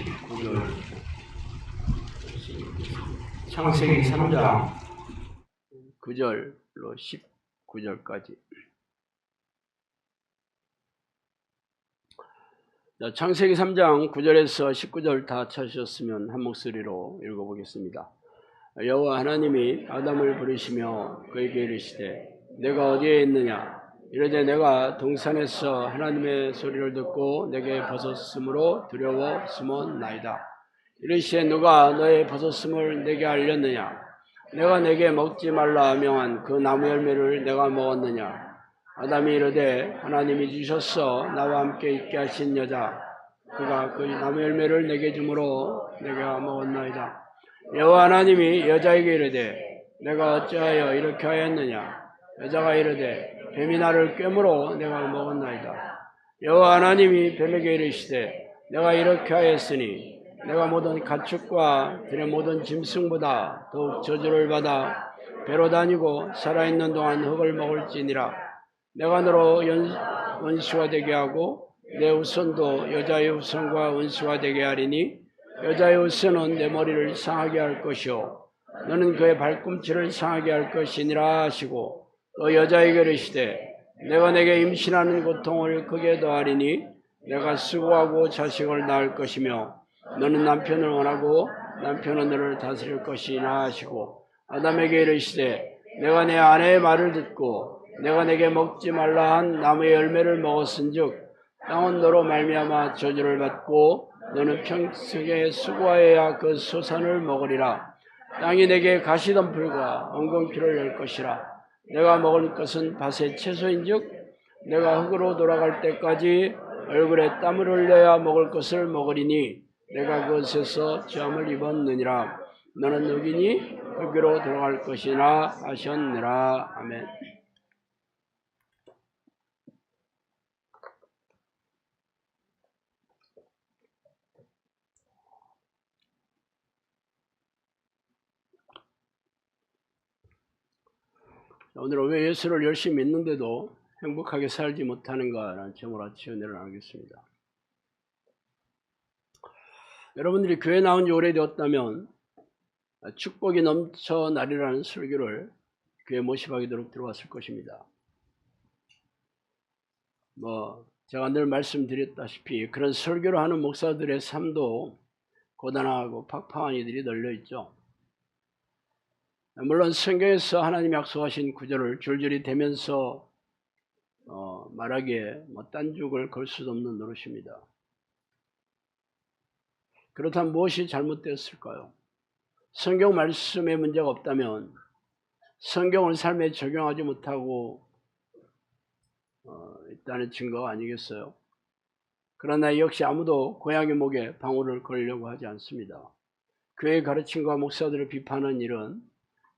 19절, 창세기 3장 9절로 19절까지. 창세기 3장 9절에서 19절 다 찾으셨으면 한 목소리로 읽어보겠습니다. 여호와 하나님이 아담을 부르시며 그에게 이르시되 내가 어디에 있느냐? 이르되 내가 동산에서 하나님의 소리를 듣고 내게 벗었으므로 두려워 숨었나이다. 이르시되 누가 너의 벗었음을 내게 알렸느냐? 내가 내게 먹지 말라 명한 그 나무 열매를 내가 먹었느냐? 아담이 이르되 하나님이 주셨어 나와 함께 있게 하신 여자 그가 그 나무 열매를 내게 주므로 내가 먹었나이다. 여호와 하나님이 여자에게 이르되 내가 어찌하여 이렇게 하였느냐? 여자가 이르되 뱀이 나를 꿰므로 내가 먹었나이다. 여호와 하나님이 뱀에게 이르시되 내가 이렇게 하였으니 내가 모든 가축과 들의 모든 짐승보다 더욱 저주를 받아 배로 다니고 살아있는 동안 흙을 먹을지니라. 내가 너로 원수가 되게 하고 내 후손도 여자의 후손과 원수가 되게 하리니 여자의 후손은 내 머리를 상하게 할 것이요 너는 그의 발꿈치를 상하게 할 것이니라 하시고 또 여자에게 이르시되 내가 내게 임신하는 고통을 크게 더하리니 내가 수고하고 자식을 낳을 것이며 너는 남편을 원하고 남편은 너를 다스릴 것이니라 하시고 아담에게 이르시되 내가 내 아내의 말을 듣고 내가 내게 먹지 말라 한 나무의 열매를 먹었은즉 땅은 너로 말미암아 저주를 받고 너는 평생에 수고하여야 그 소산을 먹으리라. 땅이 내게 가시덤불과 엉겅퀴를 열 것이라. 내가 먹을 것은 밭의 채소인즉 내가 흙으로 돌아갈 때까지 얼굴에 땀을 흘려야 먹을 것을 먹으리니 내가 그것에서 죄함을 입었느니라. 너는 흙이니 흙으로 돌아갈 것이나 하셨느라. 아멘. 오늘은 왜 예수를 열심히 믿는데도 행복하게 살지 못하는가라는 제목으로 아침에 나누겠습니다. 여러분들이 교회 나온 지 오래되었다면 축복이 넘쳐나리라는 설교를 교회 모집하도록 들어왔을 것입니다. 제가 늘 말씀드렸다시피 그런 설교를 하는 목사들의 삶도 고단하고 팍팍한 이들이 널려있죠. 물론 성경에서 하나님이 약속하신 구절을 줄줄이 대면서 말하기에 딴죽을 걸 수도 없는 노릇입니다. 그렇다면 무엇이 잘못되었을까요? 성경 말씀에 문제가 없다면 성경을 삶에 적용하지 못하고 있다는 증거가 아니겠어요? 그러나 역시 아무도 고양이 목에 방울을 걸려고 하지 않습니다. 교회의 가르침과 목사들을 비판하는 일은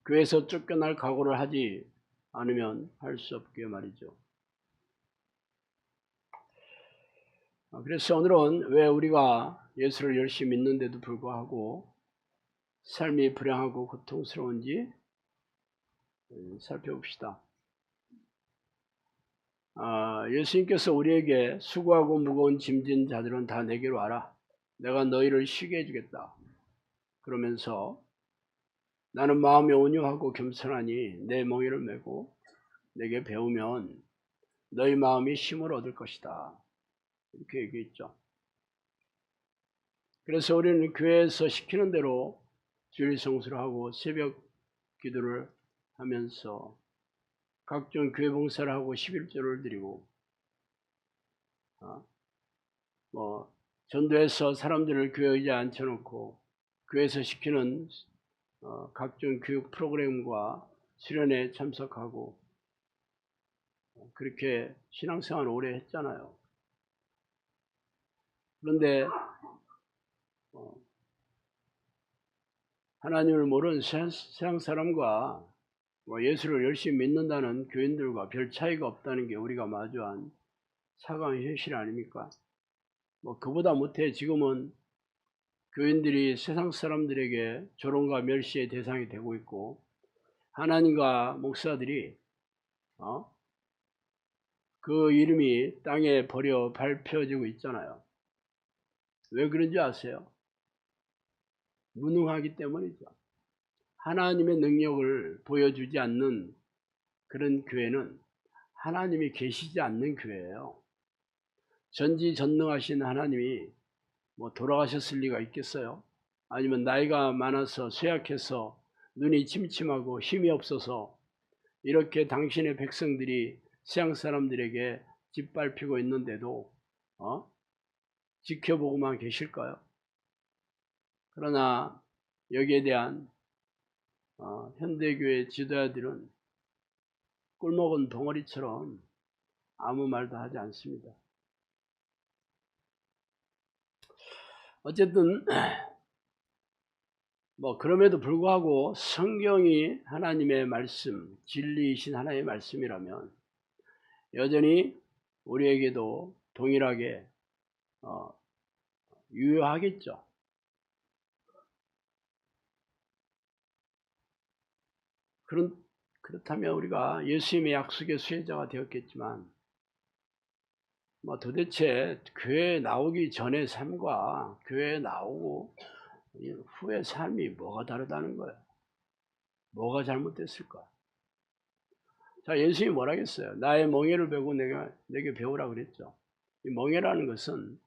교회에서 쫓겨날 각오를 하지 않으면 할 수 없게 말이죠. 그래서 오늘은 왜 우리가 예수를 열심히 믿는데도 불구하고 삶이 불행하고 고통스러운지 살펴봅시다. 예수님께서 우리에게 수고하고 무거운 짐진 자들은 다 내게로 와라. 내가 너희를 쉬게 해주겠다. 그러면서 나는 마음이 온유하고 겸손하니 내 멍에를 메고 내게 배우면 너희 마음이 쉼을 얻을 것이다. 이렇게 얘기했죠. 그래서 우리는 교회에서 시키는 대로 주일 성수를 하고 새벽 기도를 하면서 각종 교회 봉사를 하고 11조를 드리고 전도해서 사람들을 교회 의자에 앉혀놓고 교회에서 시키는 각종 교육 프로그램과 수련회에 참석하고 그렇게 신앙생활을 오래 했잖아요. 그런데 하나님을 모르는 세상 사람과 예수를 열심히 믿는다는 교인들과 별 차이가 없다는 게 우리가 마주한 차가운 현실 아닙니까? 그보다 못해 지금은 교인들이 세상 사람들에게 조롱과 멸시의 대상이 되고 있고 하나님과 목사들이 그 이름이 땅에 버려 밟혀지고 있잖아요. 왜 그런지 아세요? 무능하기 때문이죠. 하나님의 능력을 보여주지 않는 그런 교회는 하나님이 계시지 않는 교회예요. 전지전능하신 하나님이 뭐 돌아가셨을 리가 있겠어요? 아니면 나이가 많아서 쇠약해서 눈이 침침하고 힘이 없어서 이렇게 당신의 백성들이 세상 사람들에게 짓밟히고 있는데도 지켜보고만 계실까요? 그러나 여기에 대한 현대교회 지도자들은 꿀먹은 덩어리처럼 아무 말도 하지 않습니다. 어쨌든 뭐 그럼에도 불구하고 성경이 하나님의 말씀, 진리이신 하나님의 말씀이라면 여전히 우리에게도 동일하게 유효하겠죠. 그렇다면 우리가 예수님의 약속의 수혜자가 되었겠지만 뭐 도대체 교회에 나오기 전의 삶과 교회에 나오고 후의 삶이 뭐가 다르다는 거예요? 뭐가 잘못됐을까? 자, 예수님이 뭐라 했어요? 나의 멍에를 베고 내게 배우라 그랬죠. 이 멍에라는 것은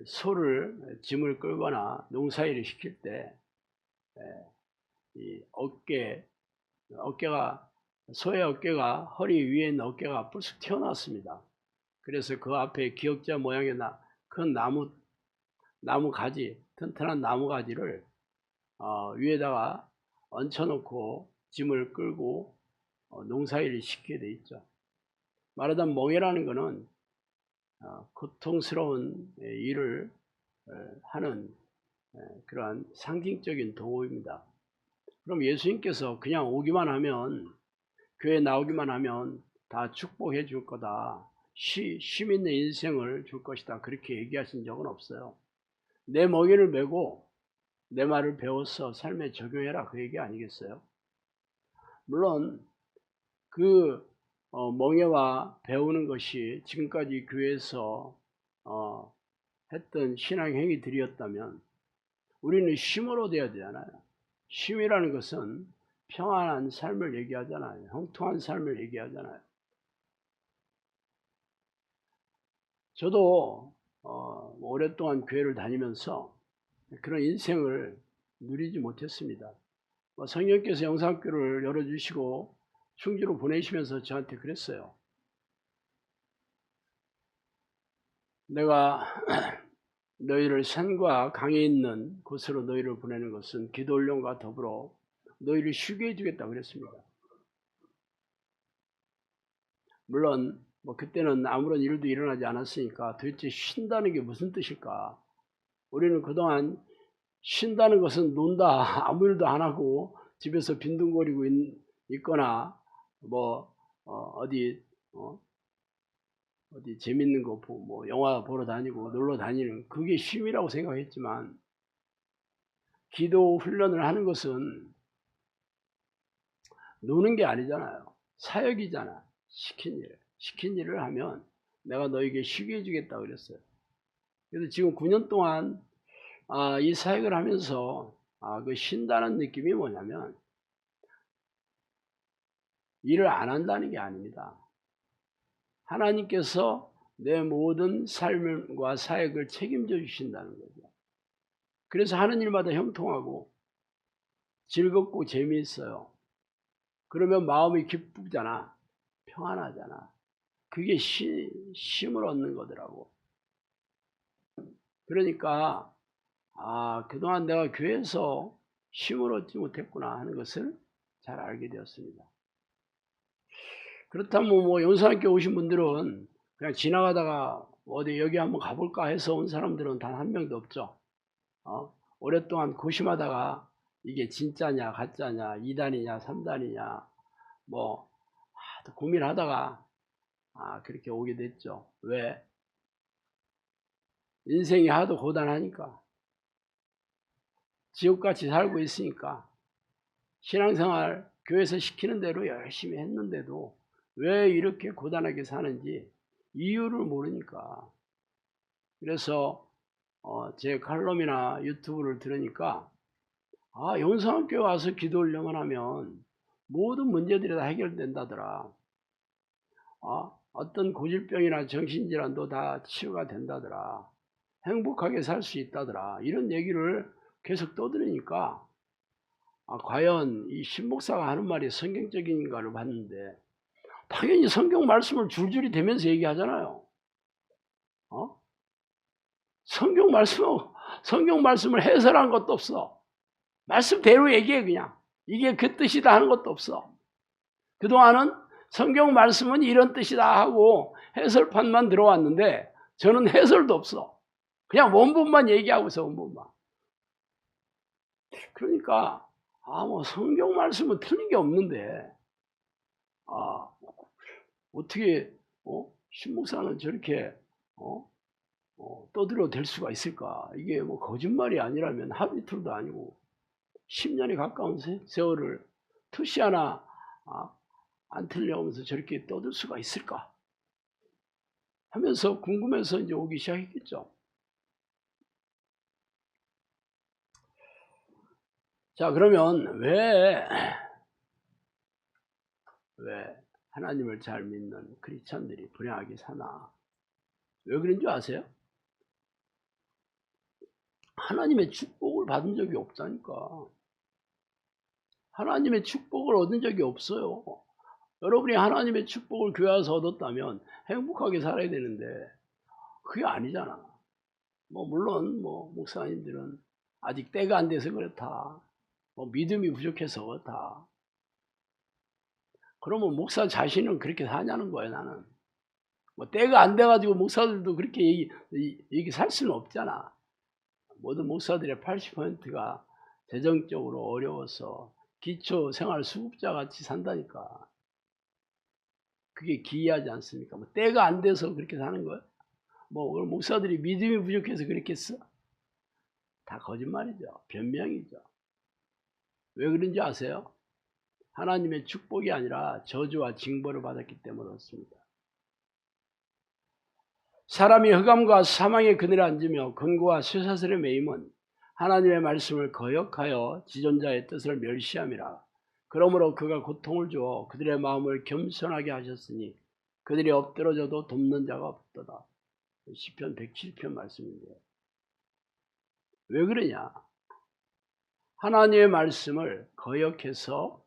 소를 짐을 끌거나 농사일을 시킬 때 이 어깨가 소의 어깨가 허리 위에 있는 어깨가 불쑥 튀어나왔습니다. 그래서 그 앞에 기역자 모양의 큰 나무 가지, 튼튼한 나무 가지를 위에다가 얹혀놓고 짐을 끌고 농사일을 시키게 돼 있죠. 말하자면 멍에라는 것은 고통스러운 일을 하는 그러한 상징적인 도구입니다. 그럼 예수님께서 그냥 오기만 하면, 교회 나오기만 하면 다 축복해 줄 거다, 쉼 있는 인생을 줄 것이다, 그렇게 얘기하신 적은 없어요. 내 멍에를 메고 내 말을 배워서 삶에 적용해라, 그 얘기 아니겠어요? 물론 그 멍에와 배우는 것이 지금까지 교회에서 했던 신앙 행위들이었다면 우리는 쉼으로 돼야 되잖아요. 쉼이라는 것은 평안한 삶을 얘기하잖아요. 형통한 삶을 얘기하잖아요. 저도 오랫동안 교회를 다니면서 그런 인생을 누리지 못했습니다. 성령께서 영상교를 열어주시고 충주로 보내시면서 저한테 그랬어요. 내가 너희를 산과 강에 있는 곳으로 너희를 보내는 것은 기도 훈련과 더불어 너희를 쉬게 해주겠다고 그랬습니다. 물론 뭐 그때는 아무런 일도 일어나지 않았으니까 도대체 쉰다는 게 무슨 뜻일까? 우리는 그동안 쉰다는 것은 논다, 아무 일도 안 하고 집에서 빈둥거리고 있거나 뭐 어디 재밌는 거 보고 뭐 영화 보러 다니고 놀러 다니는, 그게 쉼이라고 생각했지만 기도 훈련을 하는 것은 노는 게 아니잖아요. 사역이잖아. 시킨 일을 하면 내가 너에게 쉬게 해주겠다 그랬어요. 그래서 지금 9년 동안 이 사역을 하면서 그 쉰다는 느낌이 뭐냐면 일을 안 한다는 게 아닙니다. 하나님께서 내 모든 삶과 사역을 책임져 주신다는 거죠. 그래서 하는 일마다 형통하고 즐겁고 재미있어요. 그러면 마음이 기쁘잖아. 평안하잖아. 그게 쉼을 얻는 거더라고. 그러니까 그동안 내가 교회에서 쉼을 얻지 못했구나 하는 것을 잘 알게 되었습니다. 그렇다면 뭐 영산학교 오신 분들은 그냥 지나가다가 어디 여기 한번 가볼까 해서 온 사람들은 단 한 명도 없죠. 오랫동안 고심하다가 이게 진짜냐 가짜냐 2단이냐 3단이냐 뭐 고민하다가 그렇게 오게 됐죠. 왜? 인생이 하도 고단하니까, 지옥같이 살고 있으니까, 신앙생활 교회에서 시키는 대로 열심히 했는데도 왜 이렇게 고단하게 사는지 이유를 모르니까 그래서 제 칼럼이나 유튜브를 들으니까 영성학교에 와서 기도 훈련을 하면 모든 문제들이 다 해결된다더라. 어떤 고질병이나 정신질환도 다 치유가 된다더라. 행복하게 살 수 있다더라. 이런 얘기를 계속 떠들으니까 과연 이 신목사가 하는 말이 성경적인가를 봤는데 당연히 성경 말씀을 줄줄이 대면서 얘기하잖아요. 성경 말씀을 해설한 것도 없어. 말씀대로 얘기해 그냥. 이게 그 뜻이다 하는 것도 없어. 그동안은 성경 말씀은 이런 뜻이다 하고 해설판만 들어왔는데 저는 해설도 없어. 그냥 원본만 얘기하고 있어, 원본만. 그러니까 뭐 성경 말씀은 틀린 게 없는데 어떻게 신목사는 저렇게 떠들어도 될 수가 있을까? 이게 뭐 거짓말이 아니라면 하루 이틀도 아니고 10년에 가까운 세월을 투시 하나 안 틀려오면서 저렇게 떠들 수가 있을까? 하면서 궁금해서 이제 오기 시작했겠죠. 자, 그러면 왜 하나님을 잘 믿는 크리스찬들이 불행하게 사나? 왜 그런 줄 아세요? 하나님의 축복을 받은 적이 없다니까. 하나님의 축복을 얻은 적이 없어요. 여러분이 하나님의 축복을 교회 와서 얻었다면 행복하게 살아야 되는데 그게 아니잖아. 물론 목사님들은 아직 때가 안 돼서 그렇다. 믿음이 부족해서 그렇다. 그러면 목사 자신은 그렇게 사냐는 거예요, 나는. 때가 안 돼가지고 목사들도 그렇게 얘기 살 수는 없잖아. 모든 목사들의 80%가 재정적으로 어려워서 기초 생활 수급자 같이 산다니까. 그게 기이하지 않습니까? 때가 안 돼서 그렇게 사는 거예요? 목사들이 믿음이 부족해서 그랬겠어? 다 거짓말이죠. 변명이죠. 왜 그런지 아세요? 하나님의 축복이 아니라 저주와 징벌을 받았기 때문에 그렇습니다. 사람이 흑암과 사망의 그늘에 앉으며 근고와 쇠사슬에 매임은 하나님의 말씀을 거역하여 지존자의 뜻을 멸시함이라. 그러므로 그가 고통을 주어 그들의 마음을 겸손하게 하셨으니 그들이 엎드러져도 돕는 자가 없도다. 시편 107편 말씀인데 왜 그러냐? 하나님의 말씀을 거역해서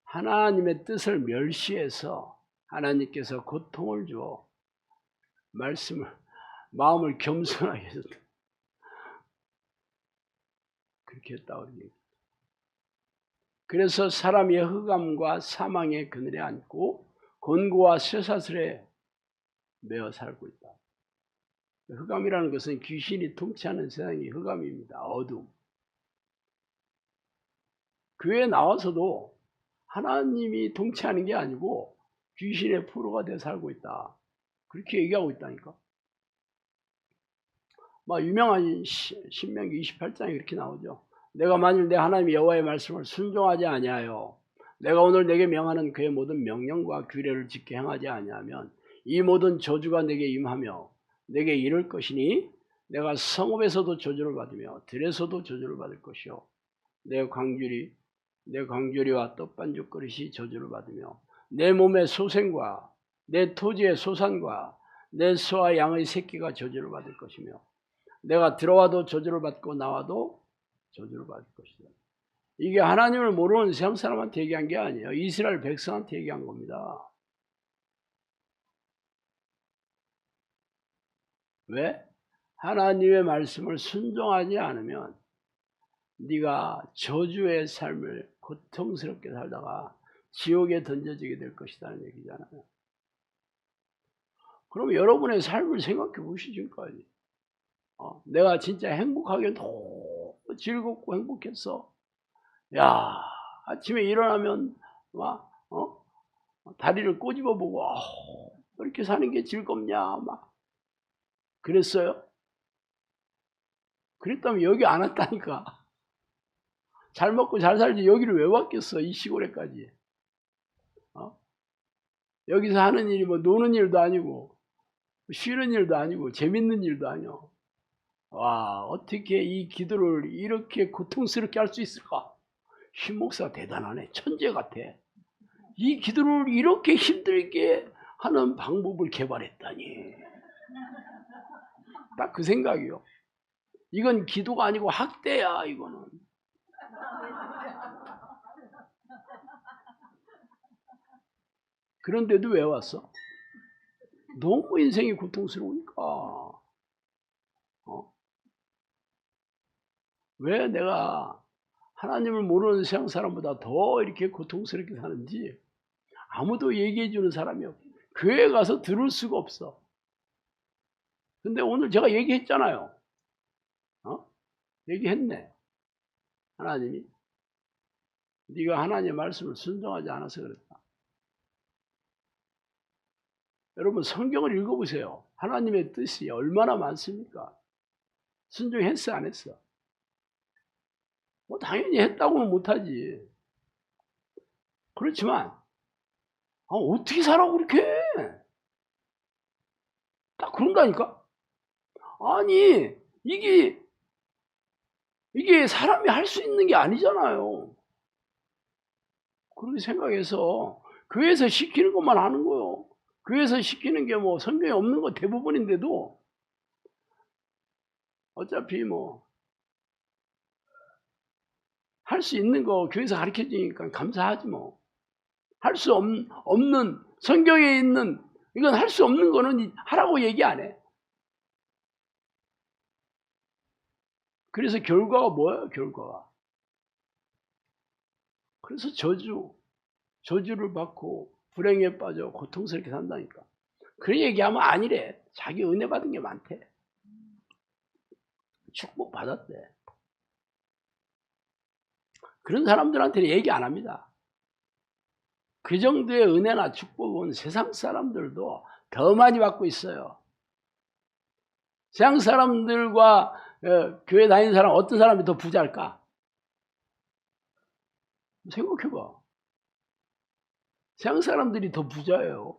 하나님의 뜻을 멸시해서 하나님께서 고통을 주어 마음을 겸손하게 해줬다. 그렇게 했다고 얘기해요. 그래서 사람이 흑암과 사망의 그늘에 앉고 곤고와 쇠사슬에 매어 살고 있다. 흑암이라는 것은 귀신이 통치하는 세상이 흑암입니다. 어둠. 교회에 나와서도 하나님이 통치하는 게 아니고 귀신의 포로가 되어 살고 있다. 그렇게 얘기하고 있다니까. 유명한 신명기 28장에 그렇게 나오죠. 내가 만일 내 하나님 여호와의 말씀을 순종하지 아니하여 내가 오늘 내게 명하는 그의 모든 명령과 규례를 지켜 행하지 아니하면 이 모든 저주가 내게 임하며 내게 이를 것이니 내가 성읍에서도 저주를 받으며 들에서도 저주를 받을 것이요 내 광주리와 떡반죽 그릇이 저주를 받으며 내 몸의 소생과 내 토지의 소산과 내 소와 양의 새끼가 저주를 받을 것이며 내가 들어와도 저주를 받고 나와도 저주를 받을 것이다. 이게 하나님을 모르는 세상 사람한테 얘기한 게 아니에요. 이스라엘 백성한테 얘기한 겁니다. 왜? 하나님의 말씀을 순종하지 않으면 네가 저주의 삶을 고통스럽게 살다가 지옥에 던져지게 될 것이라는 얘기잖아요. 그럼 여러분의 삶을 생각해 보시죠. 지금까지. 내가 진짜 행복하게 너무 즐겁고 행복했어. 야, 아침에 일어나면 막 다리를 꼬집어 보고 이렇게 사는 게 즐겁냐 막 그랬어요? 그랬다면 여기 안 왔다니까. 잘 먹고 잘 살지 여기를 왜 왔겠어, 이 시골에까지. 여기서 하는 일이 노는 일도 아니고 쉬는 일도 아니고 재밌는 일도 아니야. 와, 어떻게 이 기도를 이렇게 고통스럽게 할 수 있을까? 신 목사 대단하네. 천재 같아. 이 기도를 이렇게 힘들게 하는 방법을 개발했다니. 딱 그 생각이요. 이건 기도가 아니고 학대야, 이거는. 그런데도 왜 왔어? 너무 인생이 고통스러우니까. 왜 내가 하나님을 모르는 세상 사람보다 더 이렇게 고통스럽게 사는지 아무도 얘기해 주는 사람이 없어. 교회 가서 들을 수가 없어. 근데 오늘 제가 얘기했잖아요. 얘기했네. 하나님이 네가 하나님의 말씀을 순종하지 않아서 그랬다. 여러분 성경을 읽어보세요. 하나님의 뜻이 얼마나 많습니까? 순종했어 안 했어? 뭐 당연히 했다고는 못하지. 그렇지만 어떻게 살아 그렇게? 딱 그런다니까? 아니 이게 사람이 할 수 있는 게 아니잖아요. 그렇게 생각해서 교회에서 시키는 것만 하는 거요. 교회에서 시키는 게 뭐 성경에 없는 거 대부분인데도 어차피 뭐 할 수 있는 거 교회에서 가르쳐 주니까 감사하지 뭐. 할 수 없는 성경에 있는 이건 할 수 없는 거는 하라고 얘기 안 해. 그래서 결과가 뭐예요? 결과가. 그래서 저주를 받고 불행에 빠져 고통스럽게 산다니까. 그 얘기하면 아니래. 자기 은혜 받은 게 많대. 축복 받았대. 그런 사람들한테는 얘기 안 합니다. 그 정도의 은혜나 축복은 세상 사람들도 더 많이 받고 있어요. 세상 사람들과 교회 다니는 사람 어떤 사람이 더 부자일까? 생각해봐. 세상 사람들이 더 부자예요.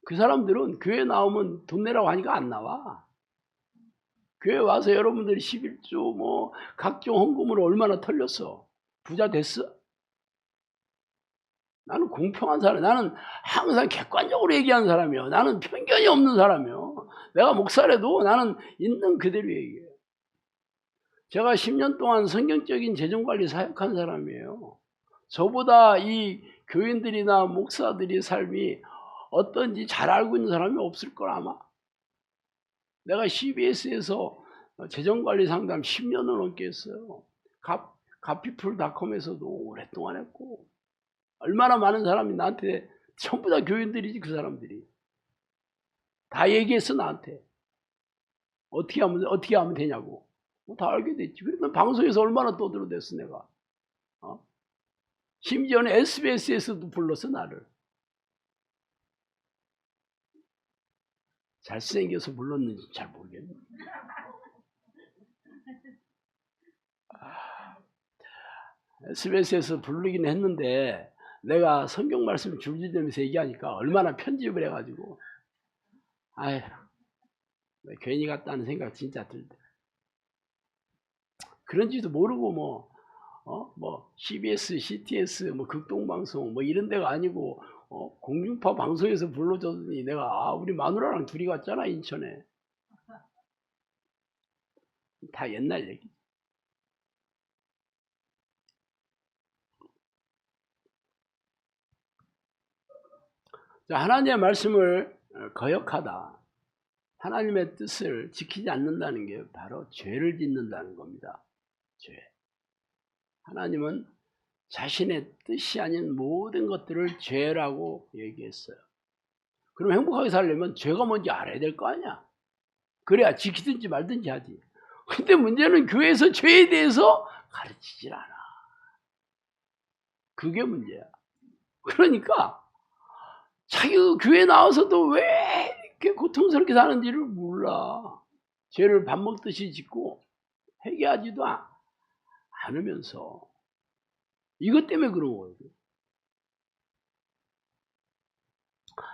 그 사람들은 교회 나오면 돈 내라고 하니까 안 나와. 교회 와서 여러분들이 11조 뭐 각종 헌금으로 얼마나 털렸어? 부자 됐어? 나는 공평한 사람, 나는 항상 객관적으로 얘기하는 사람이요. 나는 편견이 없는 사람이요. 내가 목사라도 나는 있는 그대로 얘기해요. 제가 10년 동안 성경적인 재정관리 사역한 사람이에요. 저보다 이 교인들이나 목사들의 삶이 어떤지 잘 알고 있는 사람이 없을 걸 아마. 내가 CBS에서 재정관리 상담 10년을 넘게 했어요. 갓피플닷컴에서도 오랫동안 했고 얼마나 많은 사람이 나한테 전부 다 교인들이지. 그 사람들이 다 얘기했어 나한테. 어떻게 하면 되냐고. 다 알게 됐지. 그러면 방송에서 얼마나 떠들어댔어 내가. 심지어는 SBS에서도 불렀어 나를. 잘생겨서 불렀는지 잘 모르겠네. SBS에서 부르긴 했는데 내가 성경 말씀 줄줄대면서 얘기하니까 얼마나 편집을 해가지고 아휴 괜히 갔다는 생각 진짜 들대. 그런지도 모르고 뭐 CBS, CTS, 뭐 극동방송 뭐 이런 데가 아니고 공중파 방송에서 불러줬더니 내가 우리 마누라랑 둘이 갔잖아 인천에. 다 옛날 얘기. 자, 하나님의 말씀을 거역하다. 하나님의 뜻을 지키지 않는다는 게 바로 죄를 짓는다는 겁니다. 죄. 하나님은 자신의 뜻이 아닌 모든 것들을 죄라고 얘기했어요. 그럼 행복하게 살려면 죄가 뭔지 알아야 될 거 아니야. 그래야 지키든지 말든지 하지. 근데 문제는 교회에서 죄에 대해서 가르치질 않아. 그게 문제야. 그러니까 자기가 교회 나와서도 왜 이렇게 고통스럽게 사는지를 몰라. 죄를 밥 먹듯이 짓고 회개하지도 않으면서 이것 때문에 그런 거예요.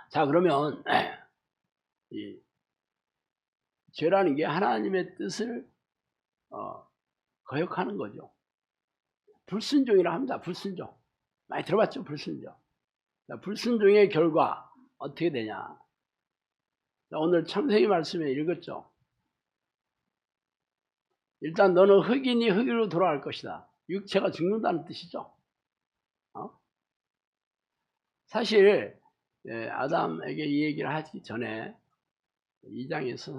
자, 그러면 이 죄라는 게 하나님의 뜻을 거역하는 거죠. 불순종이라 합니다. 불순종. 많이 들어봤죠? 불순종. 불순종의 결과 어떻게 되냐. 오늘 창세기 말씀에 읽었죠. 일단 너는 흙이니 흙으로 돌아갈 것이다. 육체가 죽는다는 뜻이죠. 사실 아담에게 이 얘기를 하기 전에 2장에서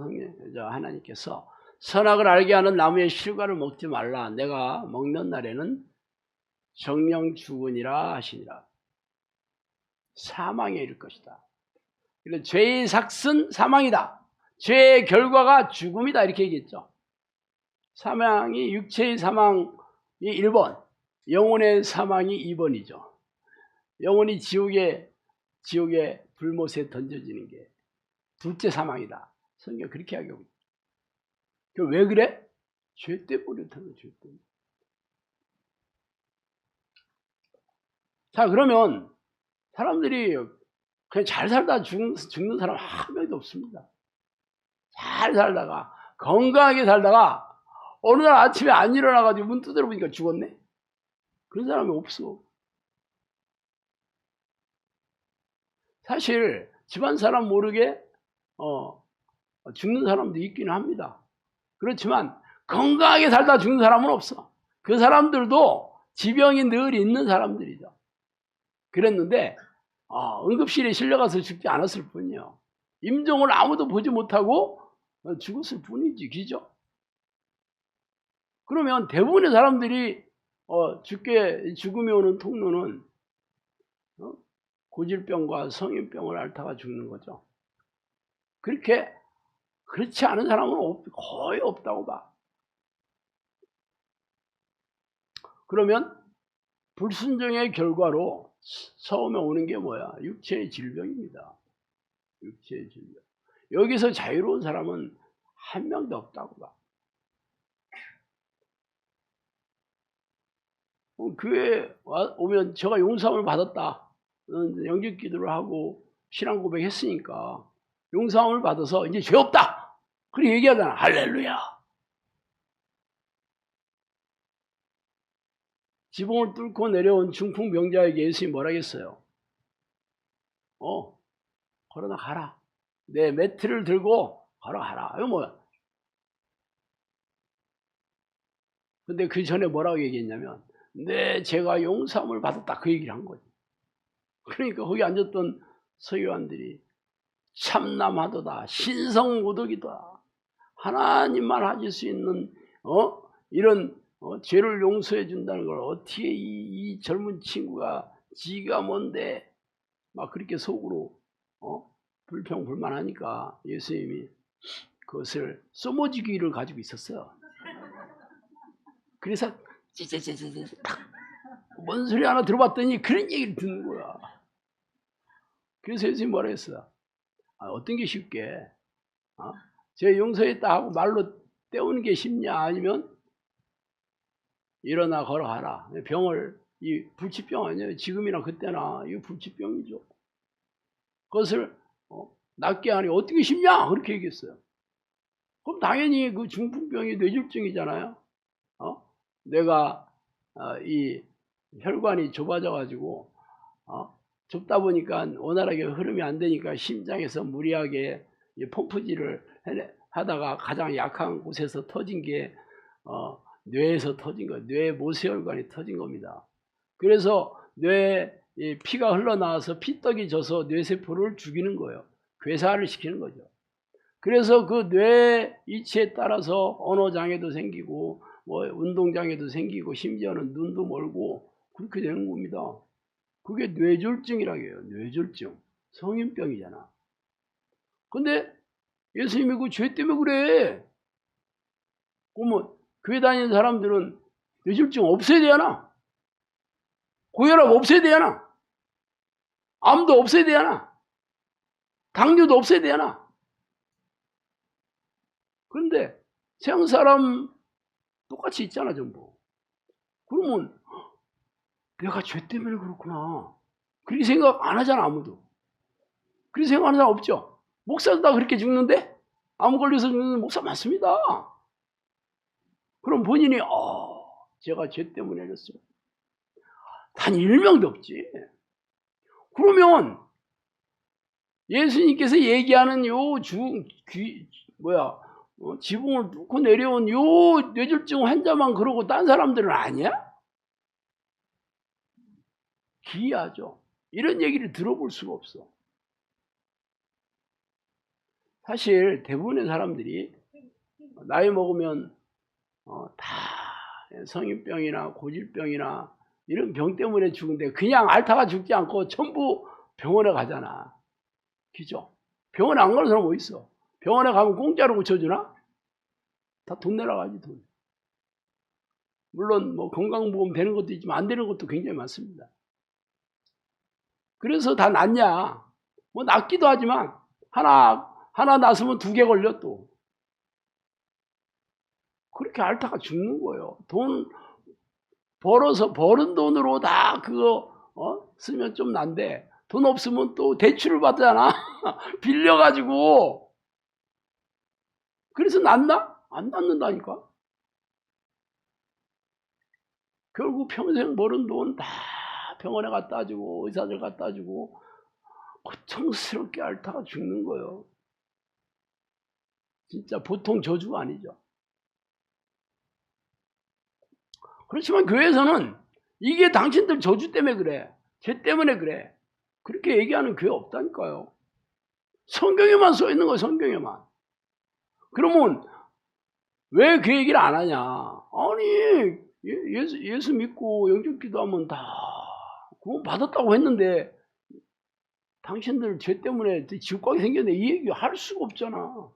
하나님께서 선악을 알게 하는 나무의 실과를 먹지 말라. 내가 먹는 날에는 정령 죽으니라 하시니라. 사망에 이를 것이다. 그래서 죄의 삭은 사망이다. 죄의 결과가 죽음이다. 이렇게 얘기했죠. 사망이 육체의 사망이 1번, 영혼의 사망이 2번이죠. 영혼이 지옥의 불못에 던져지는 게 둘째 사망이다. 성경 그렇게 하고 있죠. 왜 그래? 죄 때문에 그렇다는 죄 때문에. 자, 그러면 사람들이 그냥 잘 살다 죽는 사람 한 명도 없습니다. 잘 살다가 건강하게 살다가 어느 날 아침에 안 일어나가지고 문 두드려 보니까 죽었네. 그런 사람이 없어. 사실 집안 사람 모르게 죽는 사람도 있기는 합니다. 그렇지만 건강하게 살다 죽는 사람은 없어. 그 사람들도 지병이 늘 있는 사람들이죠. 그랬는데 응급실에 실려가서 죽지 않았을 뿐이요. 임종을 아무도 보지 못하고 죽었을 뿐이지, 그죠? 그러면 대부분의 사람들이 죽음이 오는 통로는 고질병과 성인병을 앓다가 죽는 거죠. 그렇지 않은 사람은 거의 없다고 봐. 그러면 불순종의 결과로 처음에 오는 게 뭐야? 육체의 질병입니다. 육체의 질병. 여기서 자유로운 사람은 한 명도 없다고 봐. 교회에 오면 제가 용서함을 받았다. 영접 기도를 하고 신앙 고백했으니까 용서함을 받아서 이제 죄 없다. 그렇게 얘기하잖아. 할렐루야. 지붕을 뚫고 내려온 중풍병자에게 예수님이 뭐라 했어요? 걸어나 가라. 내 매트를 들고 걸어가라. 이거 뭐야? 근데 그 전에 뭐라고 얘기했냐면 내 죄가 용서함을 받았다. 그 얘기를 한 거지. 그러니까 거기 앉았던 서기관들이 참남하도다. 신성모독이다. 하나님만 하실 수 있는 이런 죄를 용서해 준다는 걸 어떻게 이 젊은 친구가 지가 뭔데 막 그렇게 속으로 불평불만하니까 예수님이 그것을 소모지기를 가지고 있었어요. 그래서 뭔 소리 하나 들어봤더니 그런 얘기를 듣는 거야. 그래서 예수님이 뭐라 했어요? 어떤 게 쉽게 죄 용서했다 하고 말로 때우는 게 쉽냐, 아니면 일어나 걸어가라. 병을, 이 불치병 아니에요. 지금이나 그때나 이 불치병이죠. 그것을 낫게 하니 어떻게 쉽냐, 그렇게 얘기했어요. 그럼 당연히 그 중풍병이 뇌졸중이잖아요. 내가 이 혈관이 좁아져 가지고 좁다 보니까 원활하게 흐름이 안 되니까 심장에서 무리하게 펌프질을 하다가 가장 약한 곳에서 터진 게 뇌에서 터진 거예요. 뇌 모세혈관이 터진 겁니다. 그래서 뇌에 피가 흘러나와서 피떡이 져서 뇌세포를 죽이는 거예요. 괴사를 시키는 거죠. 그래서 그 뇌 이치에 따라서 언어장애도 생기고 운동장애도 생기고 심지어는 눈도 멀고 그렇게 되는 겁니다. 그게 뇌졸중이라고 해요. 뇌졸중. 성인병이잖아. 근데 예수님이 그 죄 때문에 그래. 그러면 교회 다니는 사람들은 뇌졸중 없애야 되나? 고혈압 없애야 되나? 암도 없애야 되나? 당뇨도 없애야 되나? 그런데 세상 사람 똑같이 있잖아, 전부. 그러면 내가 죄 때문에 그렇구나. 그렇게 생각 안 하잖아, 아무도. 그렇게 생각하는 사람 없죠? 목사도 다 그렇게 죽는데? 암 걸려서 죽는 목사 많습니다. 그럼 본인이 제가 죄 때문에 이랬어요. 단 1명도 없지. 그러면 예수님께서 얘기하는 지붕을 뚫고 내려온 요 뇌졸중 환자만 그러고 딴 사람들은 아니야? 기이하죠. 이런 얘기를 들어볼 수가 없어. 사실 대부분의 사람들이 나이 먹으면 다 성인병이나 고질병이나 이런 병 때문에 죽은데 그냥 앓다가 죽지 않고 전부 병원에 가잖아. 그죠? 병원에 안 가는 사람 어디 있어? 병원에 가면 공짜로 고쳐주나? 다 돈 내라 가지 돈. 물론 뭐 건강보험 되는 것도 있지만 안 되는 것도 굉장히 많습니다. 그래서 다 낫냐? 뭐 낫기도 하지만 하나 낳았으면 2개 걸려 또. 그렇게 앓다가 죽는 거예요. 돈 버는 돈으로 다 그거 쓰면 좀 난데 돈 없으면 또 대출을 받잖아. 빌려가지고. 그래서 낫나? 안 낫는다니까. 결국 평생 버는 돈 다 병원에 갖다 주고 의사들 갖다 주고 고통스럽게 앓다가 죽는 거예요. 진짜 보통 저주가 아니죠. 그렇지만 교회에서는 이게 당신들 저주 때문에 그래. 죄 때문에 그래. 그렇게 얘기하는 교회 없다니까요. 성경에만 써 있는 거예요. 성경에만. 그러면 왜 그 얘기를 안 하냐. 아니 예수 믿고 영접 기도하면 다 구원 받았다고 했는데 당신들 죄 때문에 지옥 가게 생겼네. 이 얘기 할 수가 없잖아.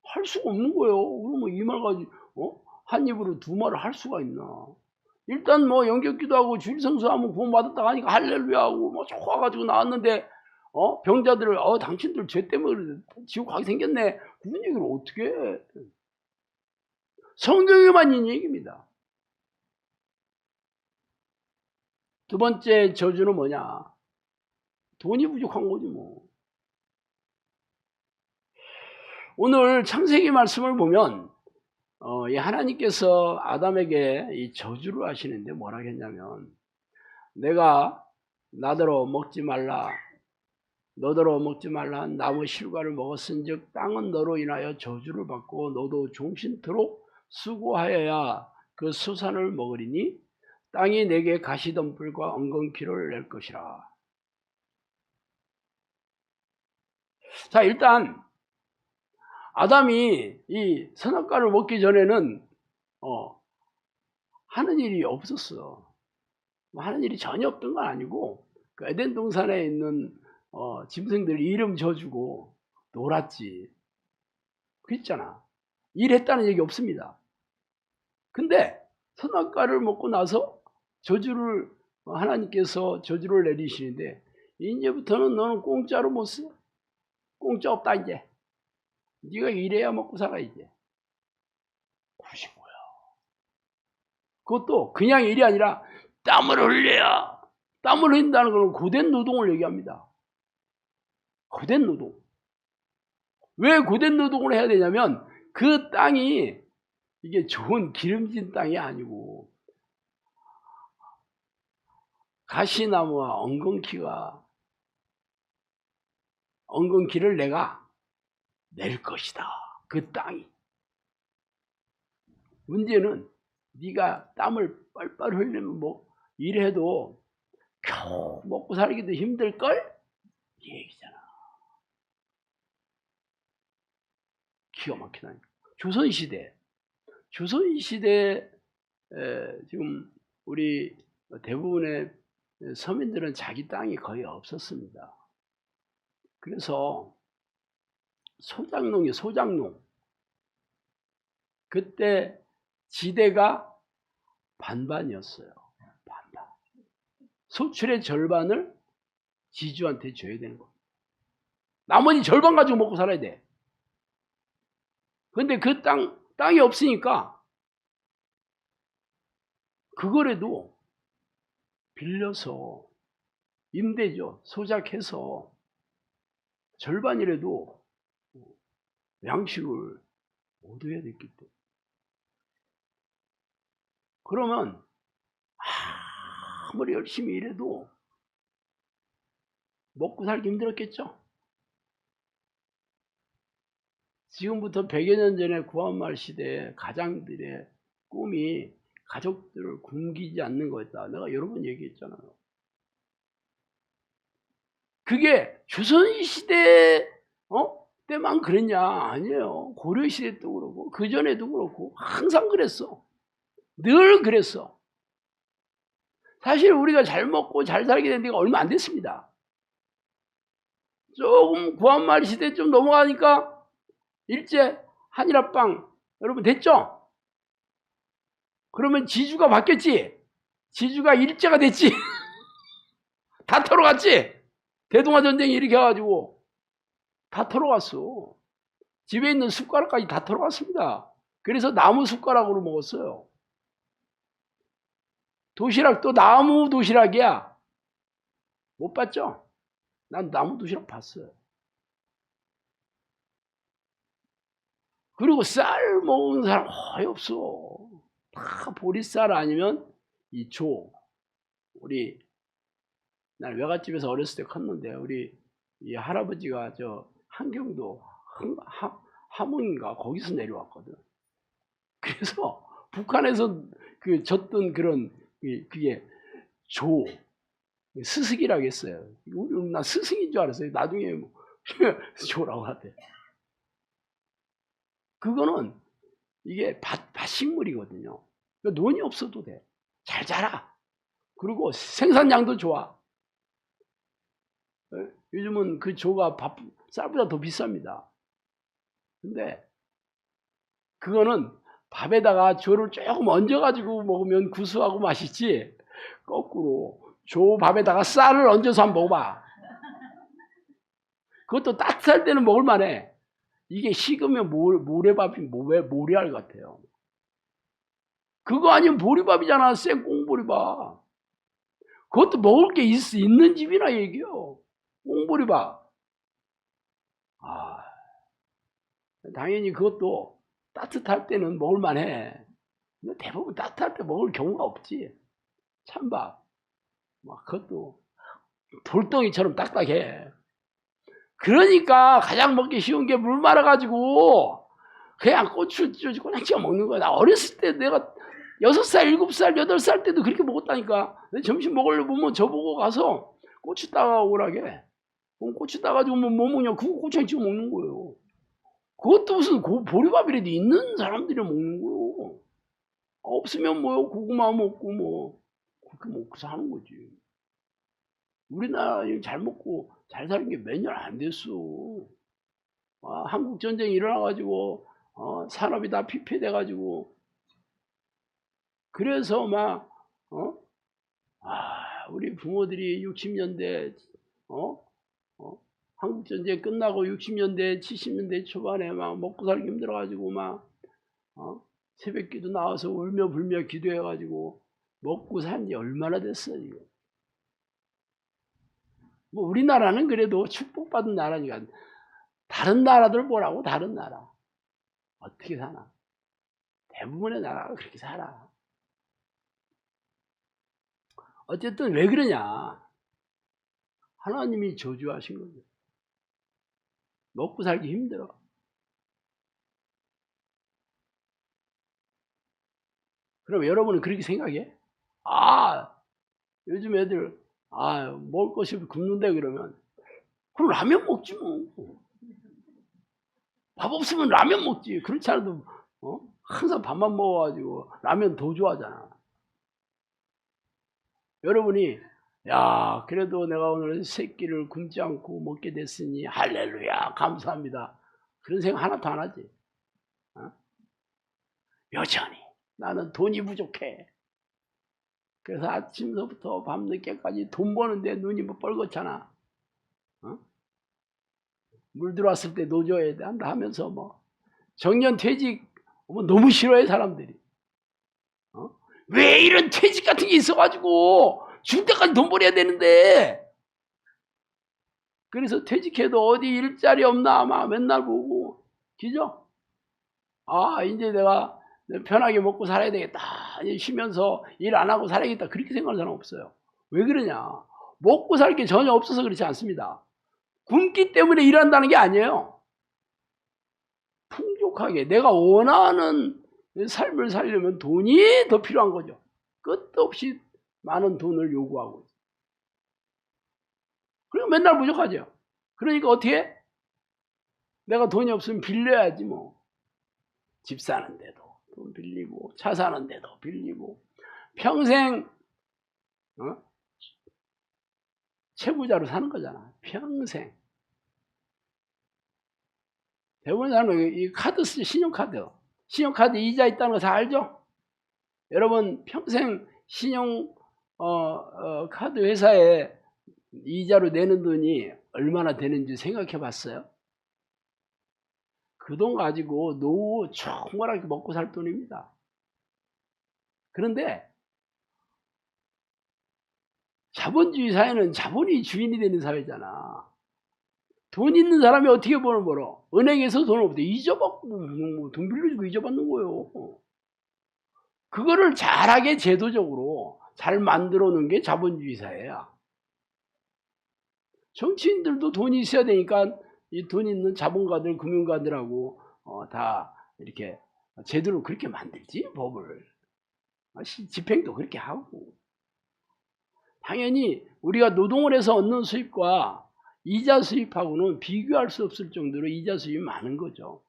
할 수가 없는 거예요. 그러면 이 말 가지고 한 입으로 2말을 할 수가 있나. 일단 뭐 영접 기도하고 주일 성수하면 구원 받았다고 하니까 할렐루야 하고 뭐 좋아가지고 나왔는데 병자들을 당신들 죄 때문에 지옥 가게 생겼네. 그런 얘기를 어떻게 해. 성경에만 있는 얘기입니다. 두 번째 저주는 뭐냐. 돈이 부족한 거지 뭐. 오늘 창세기 말씀을 보면 이 하나님께서 아담에게 이 저주를 하시는데 뭐라 했냐면 내가 나더러 먹지 말라 너더러 먹지 말라 한 나무 실과를 먹었은즉 땅은 너로 인하여 저주를 받고 너도 종신토록 수고하여야 그 수산을 먹으리니 땅이 내게 가시덤불과 엉겅퀴를 낼 것이라. 자, 일단 아담이 이 선악과를 먹기 전에는 하는 일이 없었어. 하는 일이 전혀 없던 건 아니고 그 에덴 동산에 있는 짐승들 이름 져주고 놀았지. 그랬잖아. 일했다는 얘기 없습니다. 근데 선악과를 먹고 나서 하나님께서 저주를 내리시는데 이제부터는 너는 공짜로 못 써. 공짜 없다 이제. 네가 일해야 먹고 살아 이제. 그러신 거야. 그것도 그냥 일이 아니라 땀을 흘려야. 땀을 흘린다는 것은 고된 노동을 얘기합니다. 고된 노동. 왜 고된 노동을 해야 되냐면 그 땅이 이게 좋은 기름진 땅이 아니고 가시나무와 엉겅퀴를 내가 낼 것이다. 그 땅이. 문제는 네가 땀을 빨빨 흘리면 뭐 일해도 겨우 먹고 살기도 힘들걸? 이 얘기잖아. 기가 막히다니까. 조선시대 지금 우리 대부분의 서민들은 자기 땅이 거의 없었습니다. 그래서 소작농. 그때 지대가 반반이었어요. 반반. 소출의 절반을 지주한테 줘야 되는 거예요. 나머지 절반 가지고 먹고 살아야 돼. 근데 그 땅이 없으니까 그거라도 빌려서 임대죠. 소작해서 절반이라도 양식을 얻어야 됐기 때문에. 그러면 아무리 열심히 일해도 먹고 살기 힘들었겠죠. 지금부터 100여 년 전에 구한말 시대에 가장들의 꿈이 가족들을 굶기지 않는 거였다. 내가 여러 번 얘기했잖아요. 그게 조선시대 때만 그랬냐? 아니에요. 고려시대 때도 그렇고 그전에도 그렇고 항상 그랬어. 늘 그랬어. 사실 우리가 잘 먹고 잘 살게 된 지가 얼마 안 됐습니다. 조금 구한말 시대 좀 넘어가니까 일제 한일합방 여러분 됐죠? 그러면 지주가 바뀌었지? 지주가 일제가 됐지? 다 털어갔지? 대동아전쟁이 일으켜가지고 다 털어갔어. 집에 있는 숟가락까지 다 털어갔습니다. 그래서 나무 숟가락으로 먹었어요. 도시락도 나무 도시락이야. 못 봤죠? 난 나무 도시락 봤어요. 그리고 쌀 먹은 사람 거의 없어. 다 보리쌀 아니면 이 조. 우리 난 외갓집에서 어렸을 때 컸는데 우리 이 할아버지가 저 한경도 함흥인가 거기서 내려왔거든. 그래서 북한에서 그 졌던 그런 그게 조 스승이라고 했어요. 나 스승인 줄 알았어요. 나중에 뭐 조라고 하대. 그거는 이게 밭식물이거든요. 그러니까 논이 없어도 돼. 잘 자라. 그리고 생산량도 좋아. 요즘은 그 조가 쌀보다 더 비쌉니다. 근데 그거는 밥에다가 조를 조금 얹어가지고 먹으면 구수하고 맛있지. 거꾸로 조 밥에다가 쌀을 얹어서 한번 먹어봐. 그것도 따뜻할 때는 먹을만해. 이게 식으면 모래밥이 모래알 같아요. 그거 아니면 보리밥이잖아. 생꽁보리밥. 그것도 먹을 게 있는 집이나 얘기요. 꽁보리밥. 당연히 그것도 따뜻할 때는 먹을만해. 근데 대부분 따뜻할 때 먹을 경우가 없지. 찬밥. 그것도 돌덩이처럼 딱딱해. 그러니까 가장 먹기 쉬운 게 물 말아가지고 그냥 고추 그냥 찍어 먹는 거야. 나 어렸을 때 내가 6살, 7살, 8살 때도 그렇게 먹었다니까. 점심 먹으려고 보면 저보고 가서 고추 따오라게. 고추 따가지고 뭐 먹냐? 그거 고추장 찍어 먹는 거예요. 그것도 무슨 보리밥이라도 있는 사람들이 먹는 거예요. 없으면 뭐요? 고구마 먹고 뭐 그렇게 먹고 사는 거지. 우리나라 잘 먹고 잘 사는 게 몇 년 안 됐어. 한국 전쟁이 일어나가지고 산업이 다 피폐돼가지고 그래서 우리 부모들이 60년대 한국 전쟁 끝나고 60년대 70년대 초반에 먹고 살기 힘들어가지고 새벽기도 나와서 울며 불며 기도해가지고 먹고 산 지 얼마나 됐어 이거. 우리나라는 그래도 축복받은 나라니까. 다른 나라들 보라고. 다른 나라 어떻게 사나. 대부분의 나라가 그렇게 살아. 어쨌든 왜 그러냐. 하나님이 저주하신 거죠. 먹고 살기 힘들어. 그럼 여러분은 그렇게 생각해? 요즘 애들 먹을 것이 굶는데 그러면 그럼 라면 먹지 뭐. 밥 없으면 라면 먹지. 그렇지 않아도 항상 밥만 먹어가지고 라면 더 좋아하잖아. 여러분이 그래도 내가 오늘 세 끼를 굶지 않고 먹게 됐으니 할렐루야 감사합니다. 그런 생각 하나도 안 하지. 여전히 나는 돈이 부족해. 그래서 아침서부터 밤늦게까지 돈 버는데 눈이 뻘겋잖아. 물 들어왔을 때 노줘야 된다 하면서 정년 퇴직 너무 싫어해 사람들이. 왜 이런 퇴직 같은 게 있어가지고 줄 때까지 돈 벌어야 되는데 그래서 퇴직해도 어디 일자리 없나 막 맨날 보고, 그죠? 아, 이제 내가 편하게 먹고 살아야 되겠다. 이제 쉬면서 일 안 하고 살아야겠다. 그렇게 생각하는 사람 없어요. 왜 그러냐? 먹고 살 게 전혀 없어서 그렇지 않습니다. 굶기 때문에 일한다는 게 아니에요. 풍족하게 내가 원하는 삶을 살려면 돈이 더 필요한 거죠. 끝도 없이 많은 돈을 요구하고. 그리고 맨날 부족하죠. 그러니까 어떻게 해? 내가 돈이 없으면 빌려야지 뭐. 집 사는데도 돈 빌리고, 차 사는데도 빌리고, 평생 채무자로 사는 거잖아. 평생. 대부분 사람은 이 카드 쓰지, 신용카드 이자 있다는 거 다 알죠? 여러분 평생 카드 회사에 이자로 내는 돈이 얼마나 되는지 생각해 봤어요? 그 돈 가지고 노후 충분하게 먹고 살 돈입니다. 그런데 자본주의 사회는 자본이 주인이 되는 사회잖아. 돈 있는 사람이 어떻게 돈을 벌어? 은행에서 돈을 없대. 잊어받고, 돈 빌려주고 잊어받는 거예요. 그거를 잘하게 제도적으로 잘 만들어 놓은 게 자본주의 사회야. 정치인들도 돈이 있어야 되니까 이 돈 있는 자본가들, 금융가들하고 다 이렇게 제도를 그렇게 만들지, 법을. 집행도 그렇게 하고. 당연히 우리가 노동을 해서 얻는 수입과 이자 수입하고는 비교할 수 없을 정도로 이자 수입이 많은 거죠.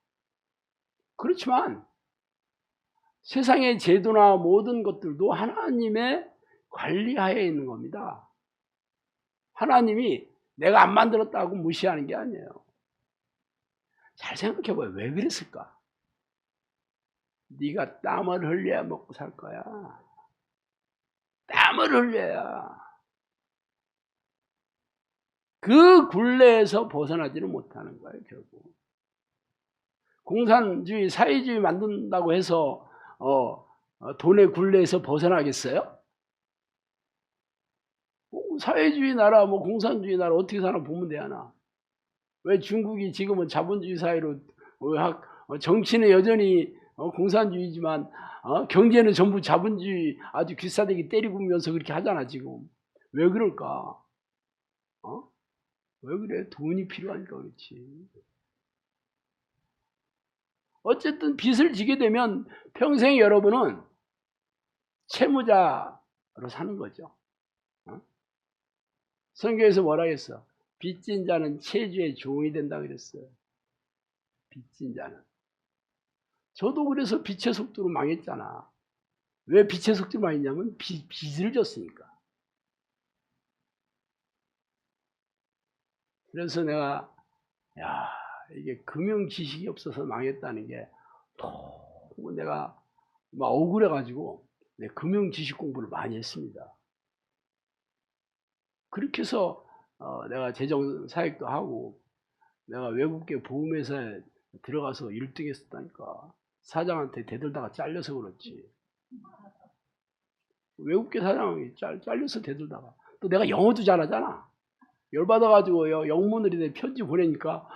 그렇지만 세상의 제도나 모든 것들도 하나님의 관리하에 있는 겁니다. 하나님이 내가 안 만들었다고 무시하는 게 아니에요. 잘 생각해봐요. 왜 그랬을까? 네가 땀을 흘려야 먹고 살 거야. 땀을 흘려야. 그 굴레에서 벗어나지는 못하는 거예요, 결국. 공산주의, 사회주의 만든다고 해서 돈의 굴레에서 벗어나겠어요? 사회주의 나라, 뭐 공산주의 나라 어떻게 사나 보면 되나? 왜 중국이 지금은 자본주의 사회로 정치는 여전히 공산주의지만 경제는 전부 자본주의 아주 귀싸대기 때리고면서 그렇게 하잖아 지금. 왜 그럴까? 왜 그래? 돈이 필요하니까 그렇지. 어쨌든 빚을 지게 되면 평생 여러분은 채무자로 사는 거죠. 성경에서 뭐라 했어? 빚진 자는 채주의 종이 된다 그랬어요. 빚진 자는. 저도 그래서 빚의 속도로 망했잖아. 왜 빚의 속도로 망했냐면 빚을 졌으니까. 그래서 내가 이게 금융 지식이 없어서 망했다는 게 너무 내가 막 억울해가지고 금융 지식 공부를 많이 했습니다. 그렇게 해서 내가 재정 사역도 하고 내가 외국계 보험회사에 들어가서 1등 했었다니까. 사장한테 대들다가 잘려서 그렇지. 외국계 사장이 잘려서 대들다가. 또 내가 영어도 잘하잖아. 열받아가지고 영문으로 편지 보내니까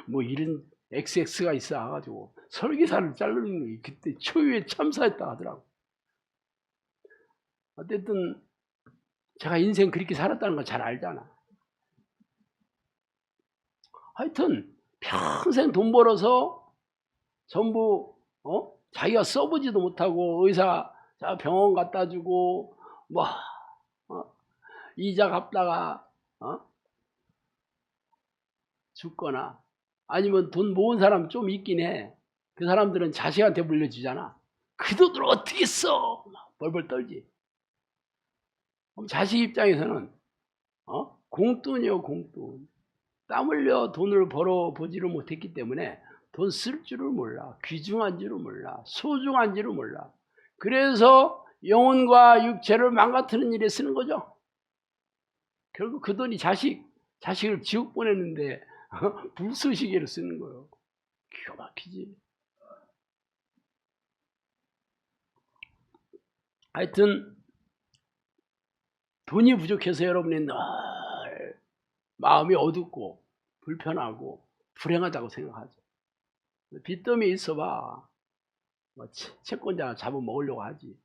뭐 이런 XX가 있어 가지고 설계사를 자르는 게 그때 초유의 참사했다 하더라고. 어쨌든 제가 인생 그렇게 살았다는 걸 잘 알잖아. 하여튼 평생 돈 벌어서 전부 자기가 써보지도 못하고 의사 병원 갖다 주고 뭐 이자 갚다가 죽거나 아니면 돈 모은 사람 좀 있긴 해. 그 사람들은 자식한테 물려주잖아. 그 돈을 어떻게 써? 벌벌 떨지. 그럼 자식 입장에서는 공돈이요, 공돈. 땀 흘려 돈을 벌어보지를 못했기 때문에 돈 쓸 줄을 몰라. 귀중한 줄을 몰라. 소중한 줄을 몰라. 그래서 영혼과 육체를 망가뜨리는 일에 쓰는 거죠. 결국 그 돈이 자식을 지옥 보내는데 불쏘시개로 쓰는 거예요. 기가 막히지. 하여튼 돈이 부족해서 여러분이 늘 마음이 어둡고 불편하고 불행하다고 생각하죠. 빚더미에 있어봐. 뭐 채권자 잡아먹으려고 하지.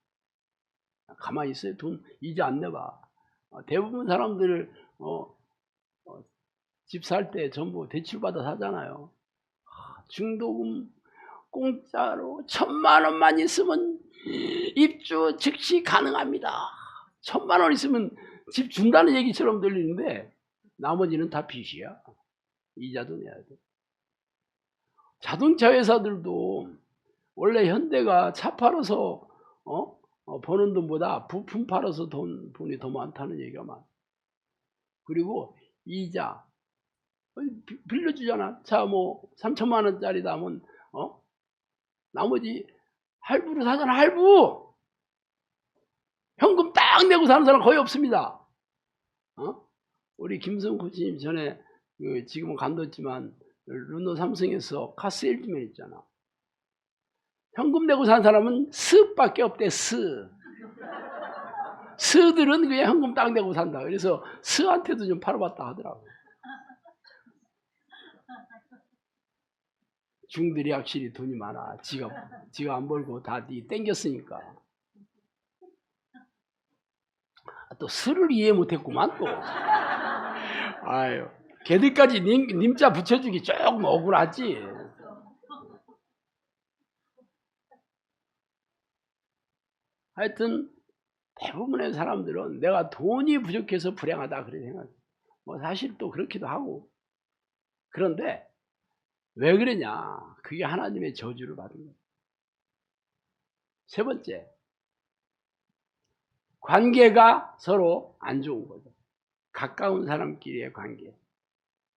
가만히 있어요. 돈 이자 안 내봐. 대부분 사람들 집 살 때 전부 대출받아 사잖아요. 중도금 공짜로 1,000만 원만 있으면 입주 즉시 가능합니다. 1,000만 원 있으면 집 준다는 얘기처럼 들리는데 나머지는 다 빚이야. 이자도 내야 돼. 자동차 회사들도 원래 현대가 차 팔아서 버는 돈보다 부품 팔아서 돈이 더 많다는 얘기가 많아. 그리고 이자 빌려주잖아. 차 뭐 3,000만 원짜리 나면 나머지 할부로 사잖아. 할부. 현금 딱 내고 사는 사람 거의 없습니다. 우리 김성 코치님 전에 지금은 간뒀지만 르노 삼성에서 카 세일즈맨 있잖아. 현금 내고 사는 사람은 스밖에 없대. 스들은 그냥 현금 딱 내고 산다. 그래서 스한테도 좀 팔아봤다 하더라고. 중들이 확실히 돈이 많아. 지가 안 벌고 다 땡겼으니까. 또 스를 이해 못했구만 또. 아유, 걔들까지 님자 붙여주기 조금 억울하지. 하여튼 대부분의 사람들은 내가 돈이 부족해서 불행하다 그렇게 생각해. 뭐 사실 또 그렇기도 하고. 그런데 왜 그러냐? 그게 하나님의 저주를 받은 거예요. 세 번째, 관계가 서로 안 좋은 거죠. 가까운 사람끼리의 관계,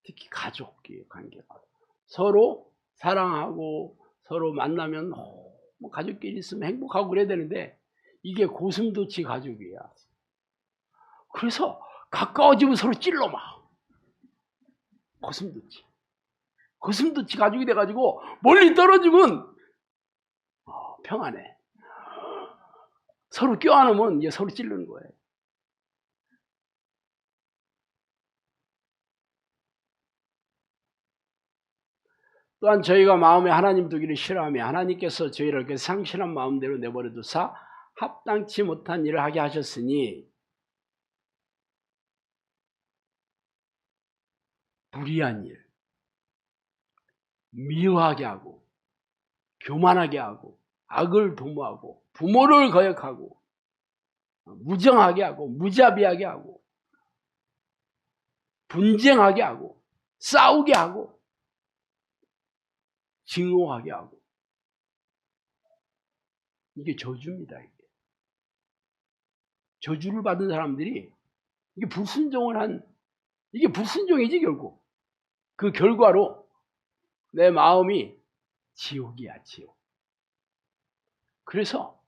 특히 가족끼리의 관계가 서로 사랑하고 서로 만나면 뭐 가족끼리 있으면 행복하고 그래야 되는데 이게 고슴도치 가족이야. 그래서 가까워지면 서로 찔러 막. 고슴도치 가족이 돼가지고 멀리 떨어지면 평안해. 서로 껴안으면 이제 서로 찌르는 거예요. 또한 저희가 마음에 하나님 두기를 싫어하며 하나님께서 저희를 그 상실한 마음대로 내버려 두사 합당치 못한 일을 하게 하셨으니 불의한 일, 미워하게 하고 교만하게 하고 악을 도모하고 부모를 거역하고 무정하게 하고 무자비하게 하고 분쟁하게 하고 싸우게 하고 증오하게 하고 이게 저주입니다. 저주를 받은 사람들이 이게 불순종이지 결국. 그 결과로 내 마음이 지옥이야, 지옥. 그래서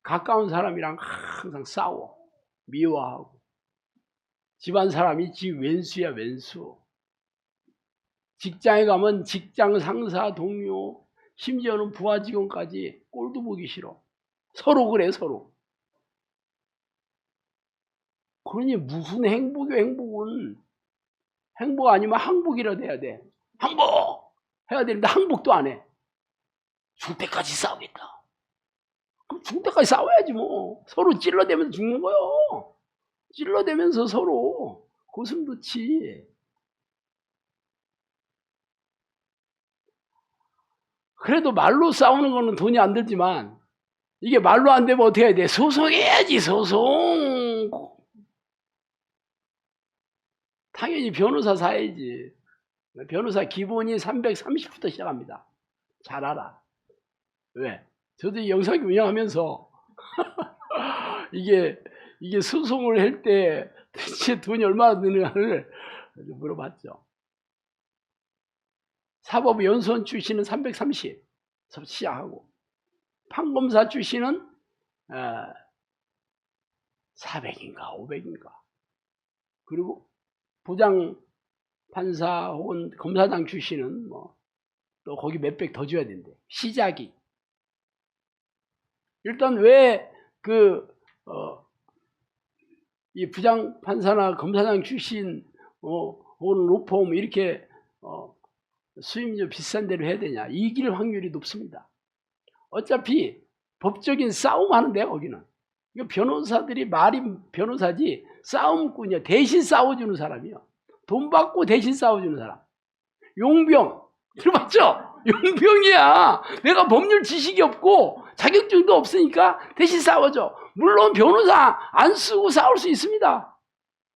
가까운 사람이랑 항상 싸워, 미워하고 집안 사람이 지 왼수야, 왼수. 직장에 가면 직장 상사, 동료, 심지어는 부하 직원까지 꼴도 보기 싫어. 서로 그래, 서로. 그러니 무슨 행복은 행복 아니면 항복이라도 해야 돼. 항복! 해야 되는데 항복도 안 해. 죽을 때까지 싸우겠다. 그럼 죽을 때까지 싸워야지 뭐. 서로 찔러대면서 죽는 거요. 찔러대면서 서로 고슴도치. 그래도 말로 싸우는 거는 돈이 안 들지만 이게 말로 안 되면 어떻게 해야 돼? 소송해야지, 소송. 당연히 변호사 사야지. 변호사 기본이 330부터 시작합니다. 잘 알아. 왜? 저도 이 영상기 운영하면서 이게 소송을 할 때 대체 돈이 얼마나 드느냐를 물어봤죠. 사법연수원 출신은 330 시작하고 판검사 출신은 400인가 500인가 그리고 부장 판사 혹은 검사장 출신은 뭐 또 거기 몇백 더 줘야 된대. 시작이. 일단 왜 이 부장 판사나 검사장 출신 혹은 로펌 이렇게 수임료 비싼 데로 해야 되냐? 이길 확률이 높습니다. 어차피 법적인 싸움 하는데 거기는. 변호사들이 말이 변호사지 싸움꾼이야. 대신 싸워주는 사람이요. 돈 받고 대신 싸워주는 사람. 용병 들어봤죠? 용병이야. 내가 법률 지식이 없고 자격증도 없으니까 대신 싸워줘. 물론 변호사 안 쓰고 싸울 수 있습니다.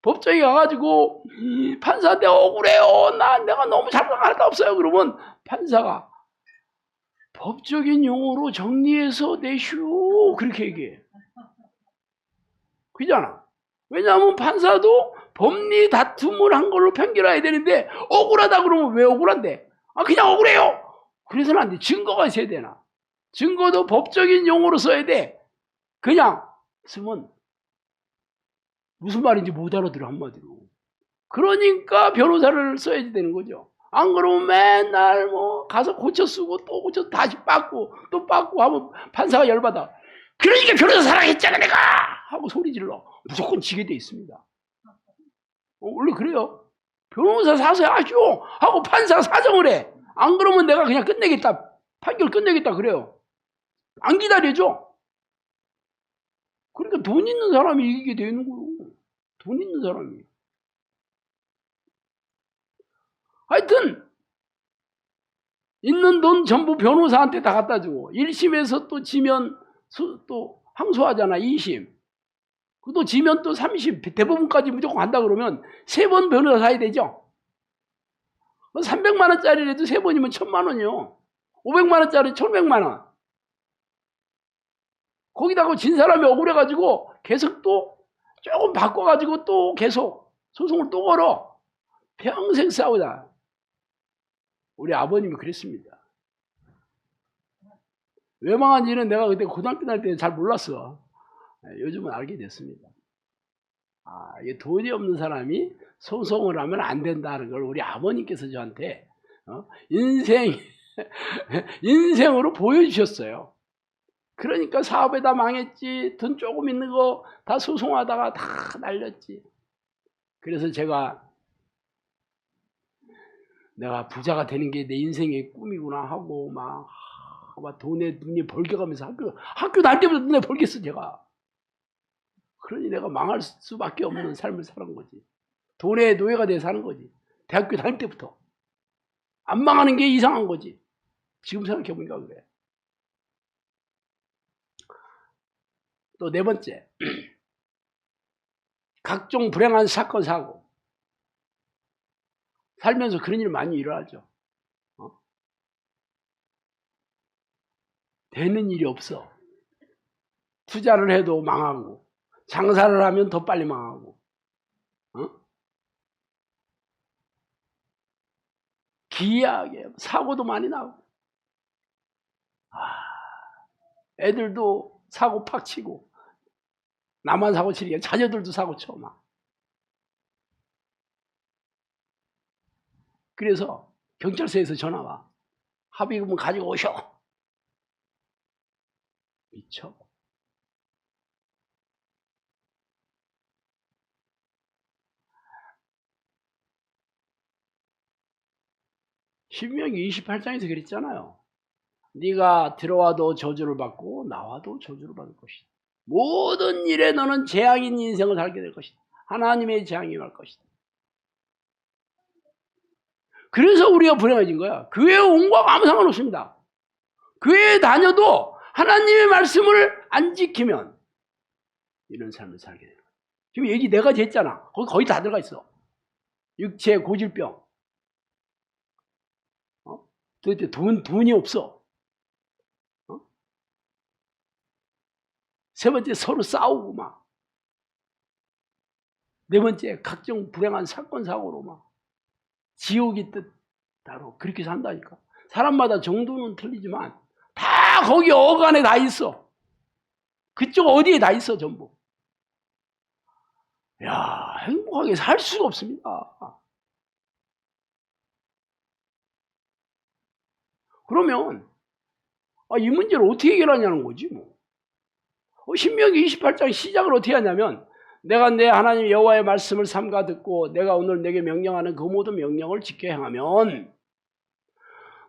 법정에 가가지고 판사한테 억울해요. 내가 너무 잘못한 게 없어요. 그러면 판사가 법적인 용어로 정리해서 내슈 그렇게 얘기해. 그잖아. 왜냐하면 판사도 법리 다툼을 한 걸로 판결해야 되는데 억울하다 그러면 왜 억울한데? 그냥 억울해요. 그래서는 안 돼. 증거가 있어야 되나. 증거도 법적인 용어로 써야 돼. 그냥 쓰면 무슨 말인지 못 알아들어 한마디로. 그러니까 변호사를 써야지 되는 거죠. 안 그러면 맨날 가서 고쳐 쓰고 또 고쳐 다시 빠고 또 빠고 하면 판사가 열받아. 그러니까 변호사 사랑했잖아 내가 하고 소리 질러. 무조건 지게 돼 있습니다. 원래 그래요. 변호사 사서하죠 하고 판사가 사정을 해. 안 그러면 내가 그냥 끝내겠다. 판결 끝내겠다 그래요. 안 기다려줘. 그러니까 돈 있는 사람이 이기게 되는 거예요. 돈 있는 사람이. 하여튼 있는 돈 전부 변호사한테 다 갖다 주고 1심에서 또 지면 또 항소하잖아. 2심. 또 지면 또 3심. 대법원까지 무조건 간다 그러면 3번 변호사 사야 되죠. 300만 원짜리라도 3번이면 1000만 원이요. 500만 원짜리 1100만 원. 거기다가 진 사람이 억울해가지고 계속 또 조금 바꿔가지고 또 계속 소송을 또 걸어. 평생 싸우다. 우리 아버님이 그랬습니다. 왜 망한지는 내가 그때 고등학교 다닐 때는 잘 몰랐어. 요즘은 알게 됐습니다. 이게 돈이 없는 사람이 소송을 하면 안 된다는 걸 우리 아버님께서 저한테 인생으로 보여주셨어요. 그러니까 사업에 다 망했지. 돈 조금 있는 거 다 소송하다가 다 날렸지. 그래서 내가 부자가 되는 게 내 인생의 꿈이구나 하고 막 돈에 눈이 벌겨가면서 학교 다닐 때부터 눈에 벌겠어 제가. 그러니 내가 망할 수밖에 없는 삶을 사는 거지. 돈의 노예가 돼서 사는 거지. 대학교 다닐 때부터. 안 망하는 게 이상한 거지. 지금 생각해보니까 그래. 또 4번째. 각종 불행한 사건 사고. 살면서 그런 일 많이 일어나죠. 되는 일이 없어. 투자를 해도 망하고 장사를 하면 더 빨리 망하고 기이하게 사고도 많이 나고 애들도 사고 팍 치고 나만 사고 치니까 자녀들도 사고 쳐 막. 그래서 경찰서에서 전화 와. 합의금은 가지고 오셔. 미쳐. 신명기 28장에서 그랬잖아요. 네가 들어와도 저주를 받고 나와도 저주를 받을 것이다. 모든 일에 너는 재앙인 인생을 살게 될 것이다. 하나님의 재앙이 올 것이다. 그래서 우리가 불행해진 거야. 교회에 온 거하고 아무 상관없습니다. 교회에 다녀도 하나님의 말씀을 안 지키면 이런 삶을 살게 돼요. 지금 얘기 내가 했잖아. 거기 다 들어가 있어. 육체 고질병. 도대체 돈이 없어. 3번째 서로 싸우고 막. 4번째 각종 불행한 사건 사고로 막. 지옥이 뜻다로 그렇게 산다니까. 사람마다 정도는 틀리지만 다 거기 어간에 다 있어. 그쪽 어디에 다 있어 전부. 야, 행복하게 살 수가 없습니다. 그러면 이 문제를 어떻게 해결하냐는 거지 뭐. 신명기 28장 시작을 어떻게 하냐면 내가 내 하나님 여호와의 말씀을 삼가 듣고 내가 오늘 내게 명령하는 그 모든 명령을 지켜 행하면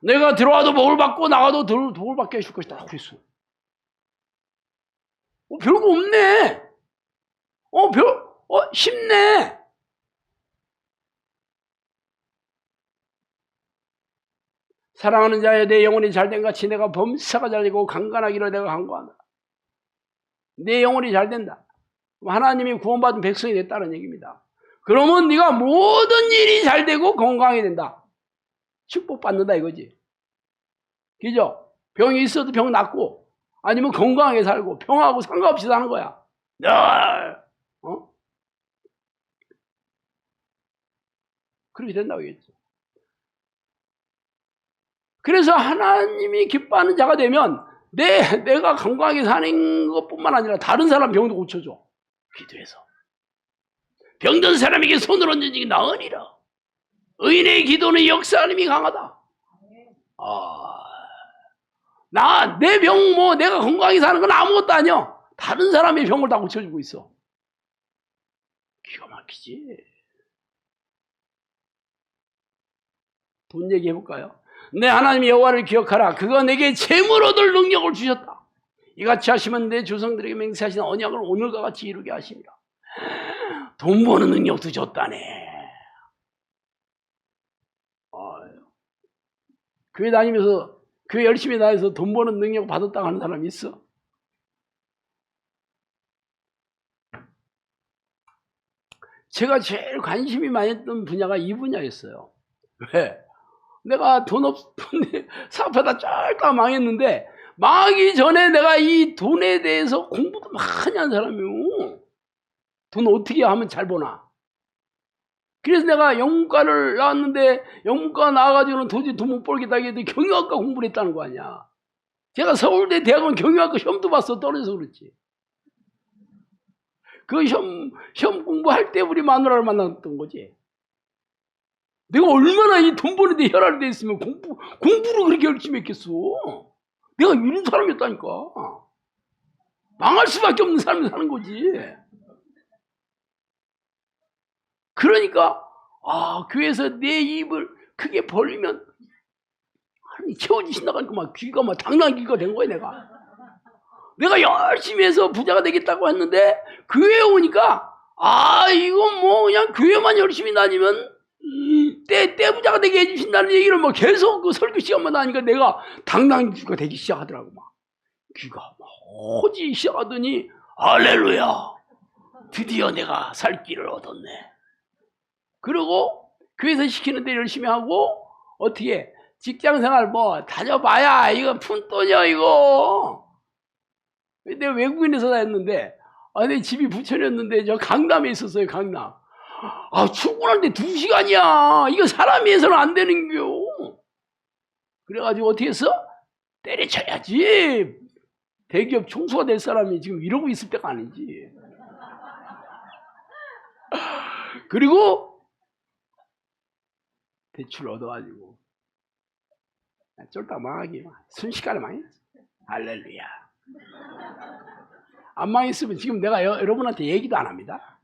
내가 들어와도 복을 받고 나가도 복을 받게 해줄 것이다. 그랬어. 별거 없네. 쉽네. 사랑하는 자여, 내 영혼이 잘된 같이 내가 범사가 잘되고 강건하기로 내가 강구한다. 내 영혼이 잘된다. 하나님이 구원받은 백성이 됐다는 얘기입니다. 그러면 네가 모든 일이 잘되고 건강하게 된다. 축복받는다 이거지. 그죠? 병이 있어도 병 낫고 아니면 건강하게 살고 병하고 상관없이 사는 거야. 그렇게 된다고 했죠. 그래서 하나님이 기뻐하는 자가 되면 내가 건강하게 사는 것뿐만 아니라 다른 사람 병도 고쳐줘. 기도해서. 병든 사람에게 손을 얹어주기 나으니라. 의인의 기도는 역사하는 힘이 강하다. 내 병 내가 건강하게 사는 건 아무것도 아니야. 다른 사람의 병을 다 고쳐주고 있어. 기가 막히지. 돈 얘기해볼까요? 내 하나님 여호와를 기억하라. 그가 내게 재물 얻을 능력을 주셨다. 이같이 하시면 내 조상들에게 맹세하신 언약을 오늘과 같이 이루게 하시리라. 돈 버는 능력도 줬다네. 교회 다니면서 교회 열심히 다녀서 돈 버는 능력 받았다고 하는 사람이 있어? 제가 제일 관심이 많았던 분야가 이 분야였어요. 왜? 내가 돈 없는데 사업하다 쫄딱 망했는데 망하기 전에 내가 이 돈에 대해서 공부도 많이 한 사람이에요. 돈 어떻게 하면 잘 버나. 그래서 내가 영문과를 나왔는데 영문과 나와가지고는 도저히 돈 못 벌겠다 해도 경영학과 공부를 했다는 거 아니야. 제가 서울대 대학원 경영학과 시험도 봤어. 떨어져서 그렇지. 그 시험 공부할 때 우리 마누라를 만났던 거지. 내가 얼마나 이 돈 버는데 혈안이 돼 있으면 공부를 그렇게 열심히 했겠어. 내가 이런 사람이었다니까. 망할 수밖에 없는 사람이 사는 거지. 그러니까 교회에서 내 입을 크게 벌리면 아니 채워지신다고 하니까 막 귀가 막 당나귀가 된 거야. 내가 열심히 해서 부자가 되겠다고 했는데 교회에 오니까 이건 뭐 그냥 교회만 열심히 다니면 때 부자가 되게 해주신다는 얘기를 뭐 계속 그 설교 시간만 하니까 내가 당나귀가 되기 시작하더라고. 막 귀가 막 오지 시작하더니 할렐루야, 드디어 내가 살 길을 얻었네. 그리고 교회에서 시키는 대로 열심히 하고 어떻게 직장생활 뭐 다녀봐야 이거 푼돈이야 이거. 내가 외국인에서 다 했는데 내 집이 부천이었는데 저 강남에 있었어요. 강남. 출근하는데 2시간이야. 이거 사람이 해서는 안 되는 겨. 그래가지고 어떻게 했어? 때려쳐야지. 대기업 총수가 될 사람이 지금 이러고 있을 때가 아니지. 그리고 대출 얻어가지고 쫄딱 망하기 순식간에 망했지. 할렐루야. 안 망했으면 지금 내가 여러분한테 얘기도 안 합니다.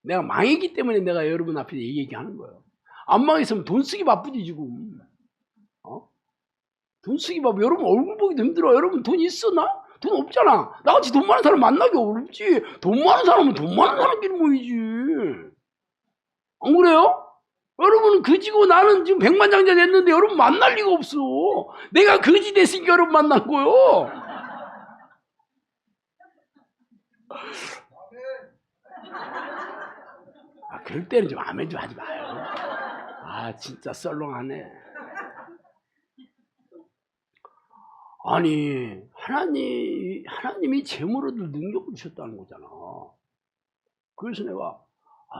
내가 망했기 때문에 내가 여러분 앞에 얘기하는 거예요. 안 망했으면 돈 쓰기 바쁘지 지금. 돈 쓰기 바쁘. 여러분 얼굴 보기도 힘들어. 여러분 돈 있어 나? 돈 없잖아. 나같이 돈 많은 사람 만나기 어렵지. 돈 많은 사람은 돈 많은 사람끼리 모이지. 안 그래요? 여러분은 그지고 나는 지금 백만장자 됐는데 여러분 만날 리가 없어. 내가 그지 됐으니까 여러분 만난 거요. 그럴 때는 좀 아멘 좀 하지 마요. 진짜 썰렁하네. 아니 하나님이 재물 얻을 능력을 주셨다는 거잖아. 그래서 내가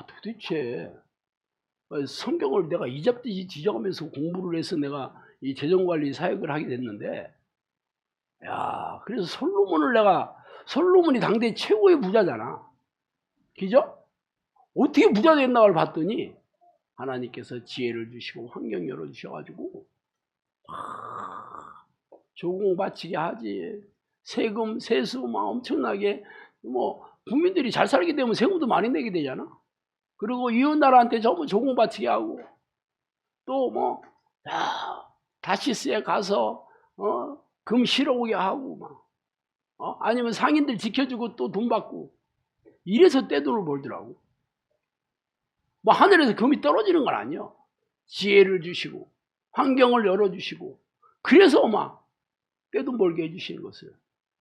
도대체 성경을 내가 이잡듯이 뒤져가면서 공부를 해서 내가 이 재정관리 사역을 하게 됐는데, 그래서 솔로몬이 당대 최고의 부자잖아. 그죠? 어떻게 부자 됐나를 봤더니 하나님께서 지혜를 주시고 환경 열어주셔가지고 조공 바치게 하지. 세금 세수 막 엄청나게 뭐 국민들이 잘 살게 되면 세금도 많이 내게 되잖아. 그리고 이웃 나라한테 전부 조공바치게 하고 또 뭐 다시스에 가서 금 실어오게 하고 막 아니면 상인들 지켜주고 또 돈 받고 이래서 떼돈을 벌더라고. 뭐 하늘에서 금이 떨어지는 건 아니야. 지혜를 주시고 환경을 열어주시고 그래서 막 떼돈 벌게 해주시는 것을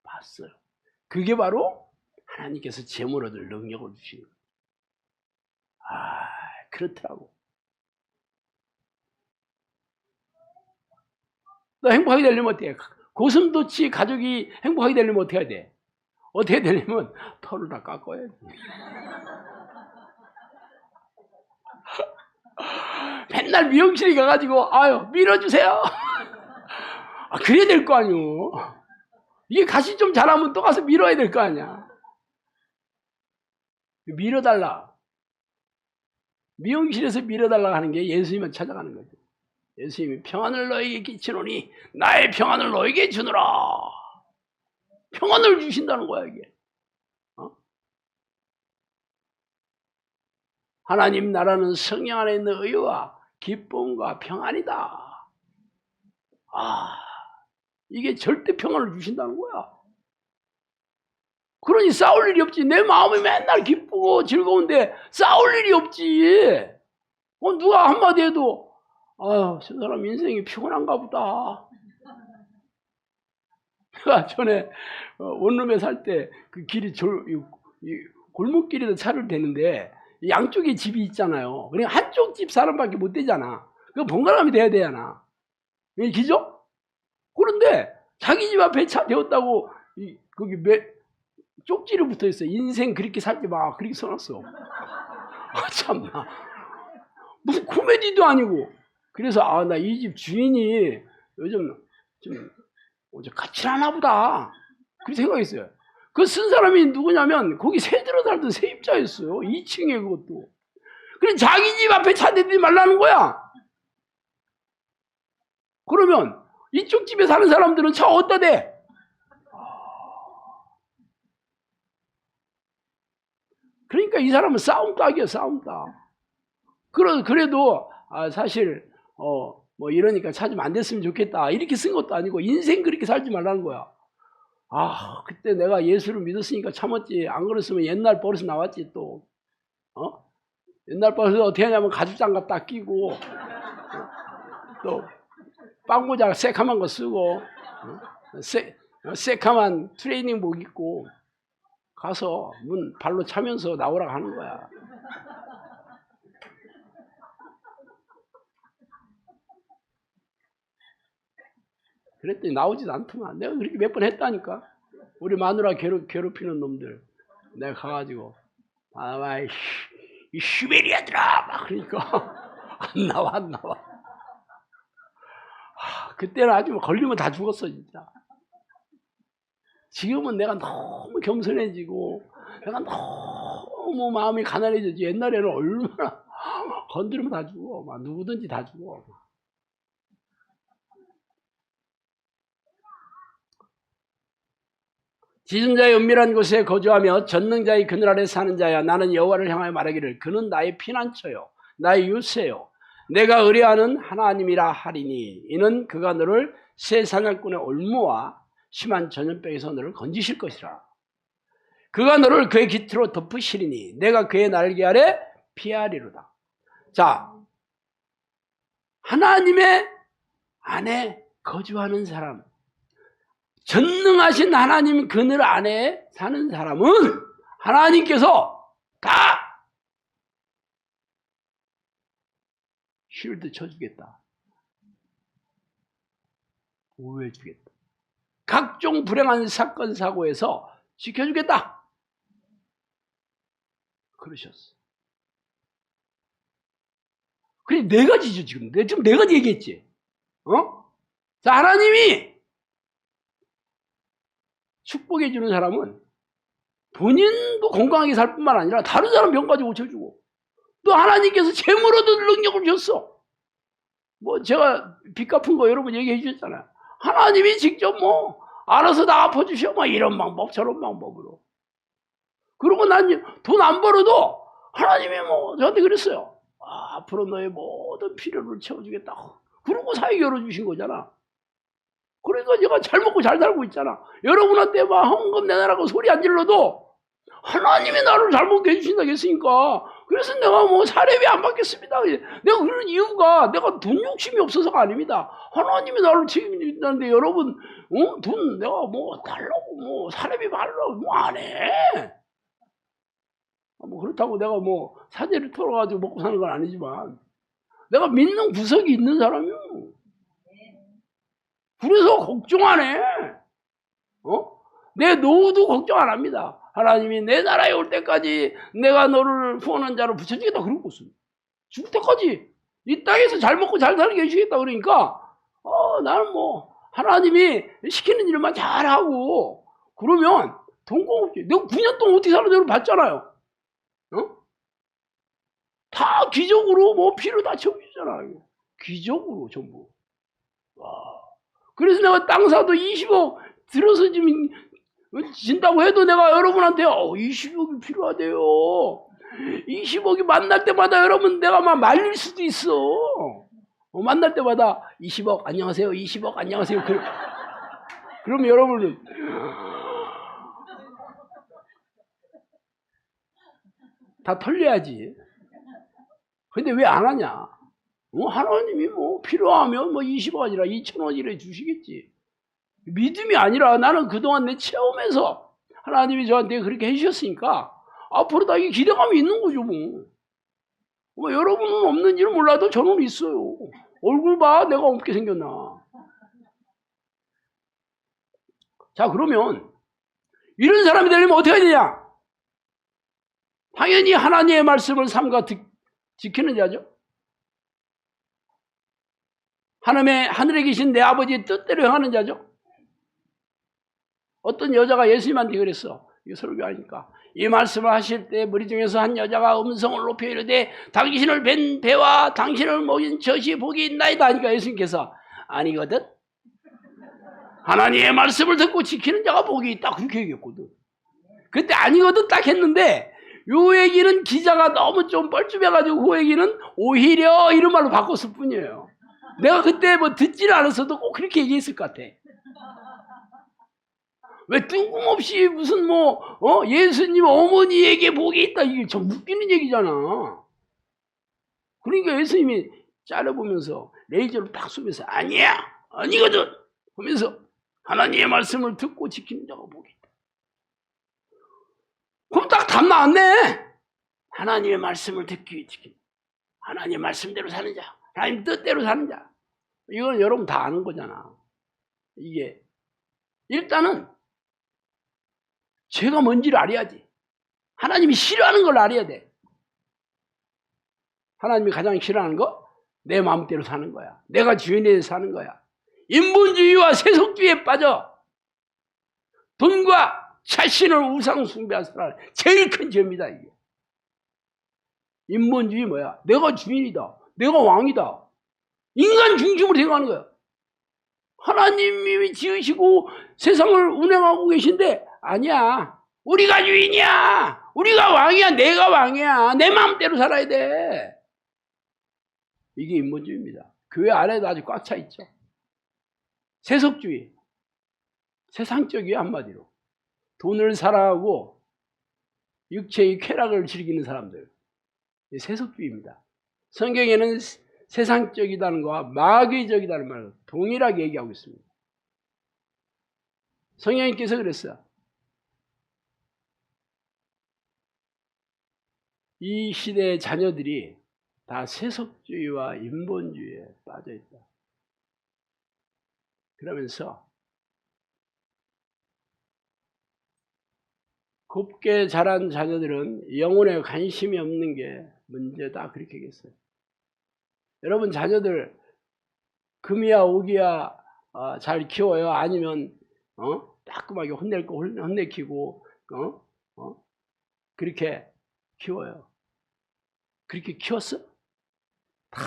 봤어요. 그게 바로 하나님께서 재물 얻을 능력을 주시는 거예요. 그렇더라고. 너 행복하게 되려면 어떻게 해? 고슴도치 가족이 행복하게 되려면 어떻게 해야 돼? 어떻게 되려면 털을 다 깎아야 돼. 맨날 미용실에 가가지고 아유 밀어주세요. 그래야 될 거 아니오. 이게 가시 좀 자라면 또 가서 밀어야 될 거 아니야. 밀어달라. 미용실에서 밀어달라 하는 게 예수님을 찾아가는 거죠. 예수님이 평안을 너에게 끼치노니 나의 평안을 너에게 주노라. 평안을 주신다는 거야 이게. 하나님 나라는 성령 안에 있는 의와 기쁨과 평안이다. 이게 절대 평안을 주신다는 거야. 그러니 싸울 일이 없지. 내 마음이 맨날 기쁘고 즐거운데 싸울 일이 없지. 누가 한마디 해도 저 사람 인생이 피곤한가 보다. 내가 전에 원룸에 살 때 그 길이 골목길에서 차를 대는데 양쪽에 집이 있잖아요. 그러니까 한쪽 집 사람밖에 못 되잖아. 그 번갈아가면 돼야 되잖아. 기죠? 그런데 자기 집 앞에 차 대었다고 거기 쪽지를 붙어 있어. 인생 그렇게 살지 마. 그렇게 써놨어. 참나. 무슨 코미디도 아니고. 그래서 나 이 집 주인이 요즘 좀 까칠하나 보다. 그렇게 생각했어요. 그 쓴 사람이 누구냐면 거기 새들어 살던 세입자였어요. 2층에 그것도. 그래 자기 집 앞에 차 대지 말라는 거야. 그러면 이쪽 집에 사는 사람들은 차 어디다 대? 그러니까 이 사람은 싸움닭이야, 싸움닭. 그래도 사실 뭐 이러니까 차 좀 안 됐으면 좋겠다 이렇게 쓴 것도 아니고 인생 그렇게 살지 말라는 거야. 그때 내가 예수를 믿었으니까 참았지. 안 그랬으면 옛날 버릇이 나왔지 또. 옛날 버릇은 어떻게 하냐면 가죽장갑 딱 끼고 또 빵모자 새카만 거 쓰고 새카만 트레이닝복 입고 가서 문 발로 차면서 나오라고 하는 거야. 그랬더니 나오지도 않더만. 내가 그렇게 몇 번 했다니까. 우리 마누라 괴롭히는 놈들. 내가 가가지고 이 시베리아들아 막 그러니까 안 나와. 그때는 아주 걸리면 다 죽었어 진짜. 지금은 내가 너무 겸손해지고 내가 너무 마음이 가난해졌지. 옛날에는 얼마나 건드리면 다 죽어. 막 누구든지 다 죽어. 짖은 자의 은밀한 곳에 거주하며 전능자의 그늘 아래 사는 자야. 나는 여호와를 향하여 말하기를 그는 나의 피난처요 나의 유세요 내가 의뢰하는 하나님이라 하리니 이는 그가 너를 새 사냥꾼의 올무와 심한 전염병에서 너를 건지실 것이라. 그가 너를 그의 깃으로 덮으시리니 내가 그의 날개 아래 피하리로다. 자, 하나님의 안에 거주하는 사람, 전능하신 하나님 그늘 안에 사는 사람은 하나님께서 다 쉴드 쳐주겠다. 보호해주겠다. 각종 불행한 사건 사고에서 지켜주겠다. 그러셨어. 그래 네 가지죠 지금. 지금 네 가지 얘기했지. 자, 하나님이 축복해 주는 사람은 본인도 건강하게 살 뿐만 아니라 다른 사람 병까지 고쳐주고 또 하나님께서 재물 얻을 능력을 줬어. 뭐 제가 빚 갚은 거 여러분 얘기해 주셨잖아요. 하나님이 직접 뭐 알아서 다 갚아주셔. 막 이런 방법 저런 방법으로. 그리고 난 돈 안 벌어도 하나님이 뭐 저한테 그랬어요. 앞으로 너의 모든 필요를 채워주겠다. 그러고 사회 열어주신 거잖아. 그러니까 내가 잘 먹고 잘 살고 있잖아. 여러분한테 막 헌금 내놔라고 소리 안 질러도 하나님이 나를 잘 먹게 해주신다고 했으니까. 그래서 내가 뭐 사례비 안 받겠습니다. 내가 그런 이유가 내가 돈 욕심이 없어서가 아닙니다. 하나님이 나를 책임진다는데 여러분, 돈 내가 뭐 달라고 뭐 사례비 받으라고 뭐 안 해. 뭐 그렇다고 내가 뭐 사제를 털어가지고 먹고 사는 건 아니지만 내가 믿는 구석이 있는 사람이요. 그래서 걱정 안 해. 내 노후도 걱정 안 합니다. 하나님이 내 나라에 올 때까지 내가 너를 후원한 자로 붙여주겠다 그러고 있습니다. 죽을 때까지 이 땅에서 잘 먹고 잘 살게 해주겠다 그러니까 나는 뭐 하나님이 시키는 일만 잘하고 그러면 돈 공급지. 내가 9년 동안 어떻게 살았는지 여러분 봤잖아요. 다 기적으로 뭐 피를 다 채워주잖아요. 기적으로 전부. 와. 그래서 내가 땅 사도 20억 들어서 지금 진다고 해도 내가 여러분한테 20억이 필요하대요. 20억이 만날 때마다 여러분 내가 막 말릴 수도 있어. 만날 때마다 20억 안녕하세요. 20억 안녕하세요. 그럼 여러분은 다 털려야지. 근데 왜 안 하냐? 하나님이 뭐 필요하면 뭐 20억 아니라 2,000원이라 주시겠지. 믿음이 아니라 나는 그동안 내 체험에서 하나님이 저한테 그렇게 해주셨으니까 앞으로 다 이 기대감이 있는 거죠 뭐 여러분은 없는지는 몰라도 저는 있어요. 얼굴 봐 내가 없게 생겼나. 자 그러면 이런 사람이 되려면 어떻게 해야 되냐? 당연히 하나님의 말씀을 삼가 지키는 자죠. 하늘에 계신 내 아버지의 뜻대로 행하는 자죠. 어떤 여자가 예수님한테 그랬어. 이거 설교하니까. 이 말씀을 하실 때 무리 중에서 한 여자가 음성을 높여 이르되 당신을 뵌 배와 당신을 먹인 젖이 복이 있나이다 하니까 예수님께서 아니거든. 하나님의 말씀을 듣고 지키는 자가 복이 있다. 그렇게 얘기했거든. 그때 아니거든 딱 했는데 요 얘기는 기자가 너무 좀 뻘쭘해가지고 그 얘기는 오히려 이런 말로 바꿨을 뿐이에요. 내가 그때 뭐 듣지를 않았어도 꼭 그렇게 얘기했을 것 같아. 왜 뜬금없이 무슨 예수님 어머니에게 복이 있다 이게 참 웃기는 얘기잖아. 그러니까 예수님이 자르보면서 레이저로 딱 쏘면서 아니야 아니거든 하면서 하나님의 말씀을 듣고 지키는 자가 복이 있다. 그럼 딱 답 나왔네. 하나님의 말씀을 듣기 위해 지키는 하나님의 말씀대로 사는 자, 하나님 뜻대로 사는 자. 이건 여러분 다 아는 거잖아. 이게 일단은 죄가 뭔지를 알아야지. 하나님이 싫어하는 걸 알아야 돼. 하나님이 가장 싫어하는 거? 내 마음대로 사는 거야. 내가 주인에 대해서 사는 거야. 인본주의와 세속주의에 빠져 돈과 자신을 우상 숭배하는 제일 큰 죄입니다. 이게. 인본주의 뭐야? 내가 주인이다. 내가 왕이다. 인간 중심으로 생각하는 거야. 하나님이 지으시고 세상을 운행하고 계신데 아니야. 우리가 주인이야. 우리가 왕이야. 내가 왕이야. 내 마음대로 살아야 돼. 이게 인본주의입니다. 교회 안에도 아주 꽉 차 있죠. 세속주의. 세상적이야 한마디로. 돈을 사랑하고 육체의 쾌락을 즐기는 사람들. 세속주의입니다. 성경에는 세상적이다는 것과 마귀적이다는 말을 동일하게 얘기하고 있습니다. 성령님께서 그랬어요. 이 시대의 자녀들이 다 세속주의와 인본주의에 빠져있다. 그러면서 곱게 자란 자녀들은 영혼에 관심이 없는 게 문제다. 그렇게 얘기했어요. 여러분 자녀들 금이야 오기야 잘 키워요? 아니면 따끔하게 혼낼 거 혼내키고 그렇게 키워요? 그렇게 키웠어? 다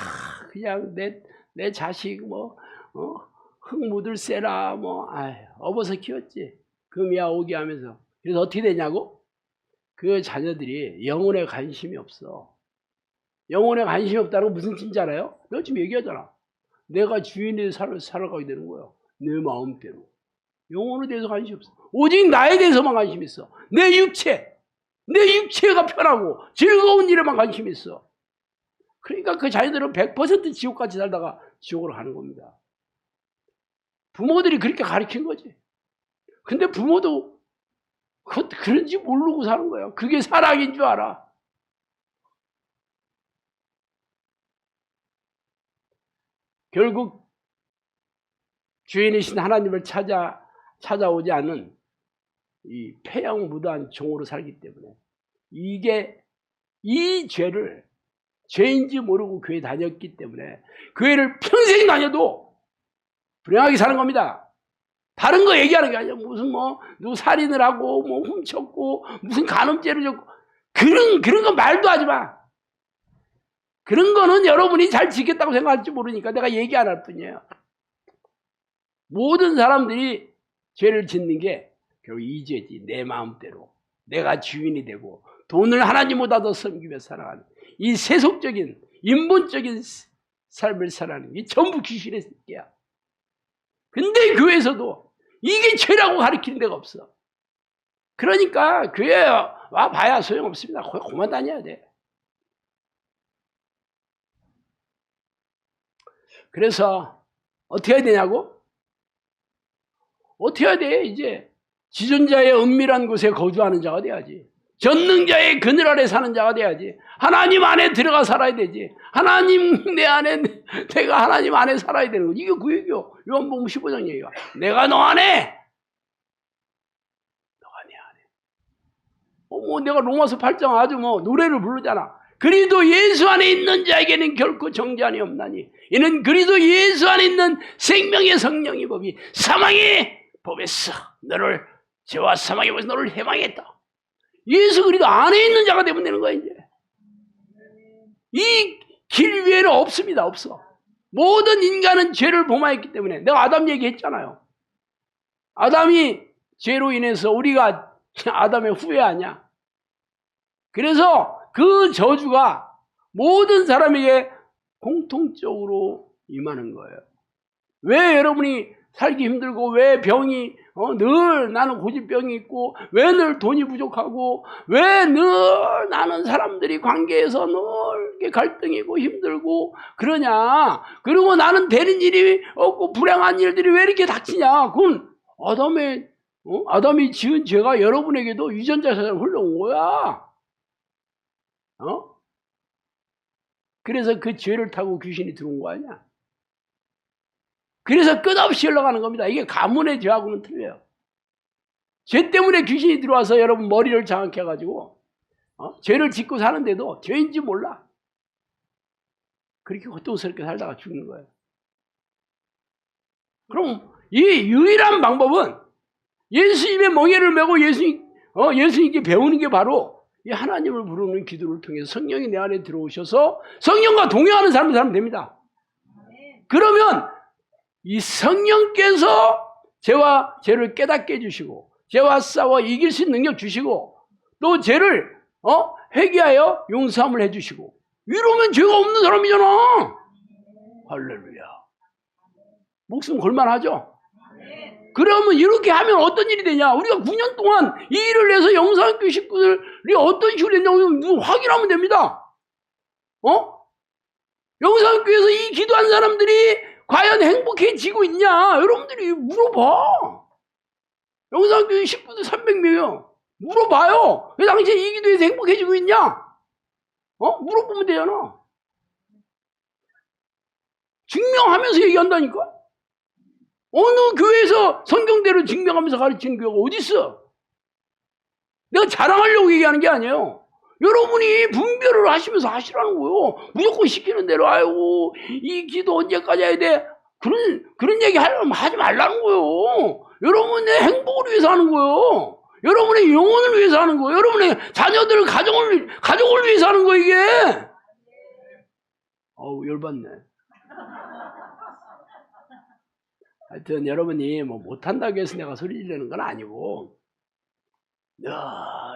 그냥 내 자식 흙 묻을 새라 업어서 키웠지. 금이야 오기 하면서. 그래서 어떻게 되냐고? 그 자녀들이 영혼에 관심이 없어. 영혼에 관심이 없다는 건 무슨 뜻인지 알아요? 너 지금 얘기하잖아. 내가 주인에 살아가게 되는 거야. 내 마음대로. 영혼에 대해서 관심이 없어. 오직 나에 대해서만 관심이 있어. 내 육체가 편하고 즐거운 일에만 관심이 있어. 그러니까 그 자녀들은 100% 지옥같이 살다가 지옥으로 가는 겁니다. 부모들이 그렇게 가르친 거지. 근데 부모도 그런지 모르고 사는 거야. 그게 사랑인 줄 알아. 결국 주인이신 하나님을 찾아오지 않은 이 폐양무도한 종으로 살기 때문에 이 죄를 죄인지 모르고 교회 다녔기 때문에 교회를 평생 다녀도 불행하게 사는 겁니다. 다른 거 얘기하는 게 아니라 무슨 누구 살인을 하고 훔쳤고 무슨 간음죄를 졌고 그런 거 말도 하지 마. 그런 거는 여러분이 잘 지켰다고 생각할지 모르니까 내가 얘기 안 할 뿐이에요. 모든 사람들이 죄를 짓는 게 결국 이 죄지. 내 마음대로 내가 주인이 되고 돈을 하나님보다 더 섬기며 살아가는 이 세속적인 인본적인 삶을 살아가는 게 전부 귀신의 새끼야. 근데 교회에서도 이게 죄라고 가르치는 데가 없어. 그러니까 교회에 와봐야 소용없습니다. 거기 그만 다녀야 돼. 그래서 어떻게 해야 되냐고? 어떻게 해야 돼? 이제 지존자의 은밀한 곳에 거주하는 자가 돼야지. 전능자의 그늘 아래 사는 자가 돼야지. 하나님 안에 들어가 살아야 되지. 하나님 내 안에 내가 하나님 안에 살아야 되는 거지. 이게 그 얘기요. 요한복음 15장 얘기가. 내가 너 안에 너가 내 안에. 내가 로마서 8장 아주 노래를 부르잖아. 그리스도 예수 안에 있는 자에게는 결코 정죄함이 없나니 이는 그리스도 예수 안에 있는 생명의 성령의 법이 사망의 법에서 너를 죄와 사망의 법에서 너를 해방했다. 예수 그리스도 안에 있는 자가 되면 되는 거야. 이제 이 길 위에는 없습니다. 없어. 모든 인간은 죄를 범하였기 때문에 내가 아담 얘기했잖아요. 아담이 죄로 인해서 우리가 아담의 후예하냐. 그래서 그 저주가 모든 사람에게 공통적으로 임하는 거예요. 왜 여러분이 살기 힘들고 왜 병이 늘 나는 고집병이 있고 왜 늘 돈이 부족하고 왜 늘 나는 사람들이 관계에서 늘 이렇게 갈등이고 힘들고 그러냐. 그리고 나는 되는 일이 없고 불행한 일들이 왜 이렇게 닥치냐. 그건 아담이 지은 죄가 여러분에게도 유전자처럼 흘러온 거야. 그래서 그 죄를 타고 귀신이 들어온 거 아니야. 그래서 끝없이 흘러가는 겁니다. 이게 가문의 죄하고는 틀려요. 죄 때문에 귀신이 들어와서 여러분 머리를 장악해가지고 죄를 짓고 사는데도 죄인지 몰라. 그렇게 고통스럽게 살다가 죽는 거예요. 그럼 이 유일한 방법은 예수님의 멍에를 메고 예수님께 배우는 게 바로 이 하나님을 부르는 기도를 통해서 성령이 내 안에 들어오셔서 성령과 동행하는 사람이 되면 됩니다. 그러면 이 성령께서 죄를 깨닫게 해주시고 죄와 싸워 이길 수 있는 능력 주시고 또 죄를 회개하여 용서함을 해주시고 이러면 죄가 없는 사람이잖아. 할렐루야. 목숨 걸만하죠? 그러면 이렇게 하면 어떤 일이 되냐. 우리가 9년 동안 이 일을 해서 영상학교 식구들이 어떤 식으로 됐냐고 확인하면 됩니다. 영상학교에서 이 기도한 사람들이 과연 행복해지고 있냐? 여러분들이 물어봐. 영상학교 식구들 300명이요. 물어봐요. 왜 당신 이 기도에서 행복해지고 있냐? 물어보면 되잖아. 증명하면서 얘기한다니까? 어느 교회에서 성경대로 증명하면서 가르치는 교회가 어디 있어? 내가 자랑하려고 얘기하는 게 아니에요. 여러분이 분별을 하시면서 하시라는 거예요. 무조건 시키는 대로 아이고 이 기도 언제까지 해야 돼? 그런 얘기 하려면 하지 말라는 거예요. 여러분의 행복을 위해서 하는 거예요. 여러분의 영혼을 위해서 하는 거예요. 여러분의 자녀들 가족을 위해서 하는 거예요. 이게. 열받네. 하여튼 여러분이 못한다고 해서 내가 소리 지르는 건 아니고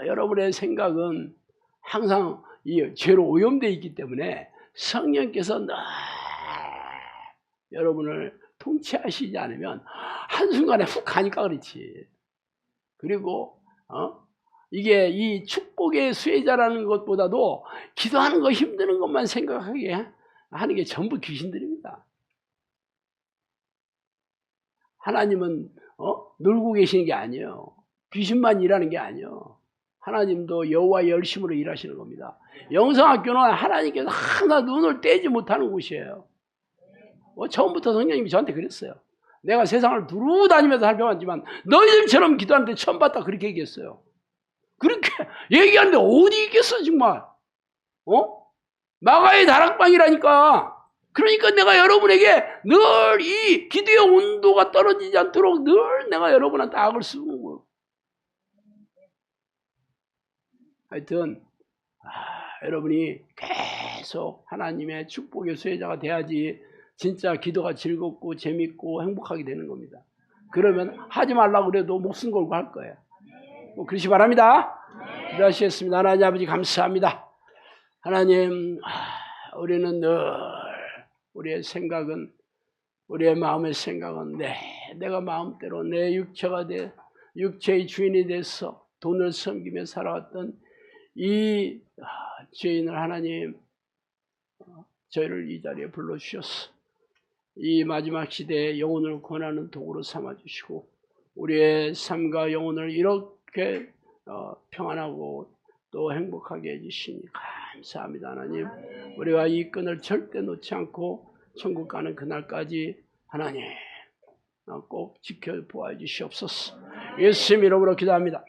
여러분의 생각은 항상 이 죄로 오염되어 있기 때문에 성령께서 늘 여러분을 통치하시지 않으면 한순간에 훅 가니까 그렇지. 그리고 이게 이 축복의 수혜자라는 것보다도 기도하는 거 힘드는 것만 생각하게 하는 게 전부 귀신들입니다. 하나님은 놀고 계시는 게 아니에요. 귀신만 일하는 게 아니에요. 하나님도 여호와의 열심으로 일하시는 겁니다. 영성학교는 하나님께서 하나 눈을 떼지 못하는 곳이에요. 처음부터 성령님이 저한테 그랬어요. 내가 세상을 두루 다니면서 살펴봤지만 너희들처럼 기도하는데 처음 봤다 그렇게 얘기했어요. 그렇게 얘기하는데 어디 있겠어 정말. 마가의 다락방이라니까. 그러니까 내가 여러분에게 늘 이 기도의 온도가 떨어지지 않도록 늘 내가 여러분한테 악을 쓰는 거예요. 하여튼 여러분이 계속 하나님의 축복의 수혜자가 돼야지 진짜 기도가 즐겁고 재밌고 행복하게 되는 겁니다. 그러면 하지 말라고 그래도 목숨 걸고 할 거예요. 그러시 바랍니다. 기도하시겠습니다. 하나님 아버지 감사합니다. 하나님, 우리는 늘 우리의 생각은, 우리의 마음의 생각은 내가 마음대로 내 육체의 주인이 돼서 돈을 섬기며 살아왔던 이 죄인을 하나님, 저희를 이 자리에 불러주셨어. 이 마지막 시대에 영혼을 구원하는 도구로 삼아주시고 우리의 삶과 영혼을 이렇게 평안하고 또 행복하게 해주시니 감사합니다. 하나님, 우리가 이 끈을 절대 놓지 않고 천국 가는 그날까지 하나님 꼭 지켜보아 주시옵소서. 예수님 이름으로 기도합니다.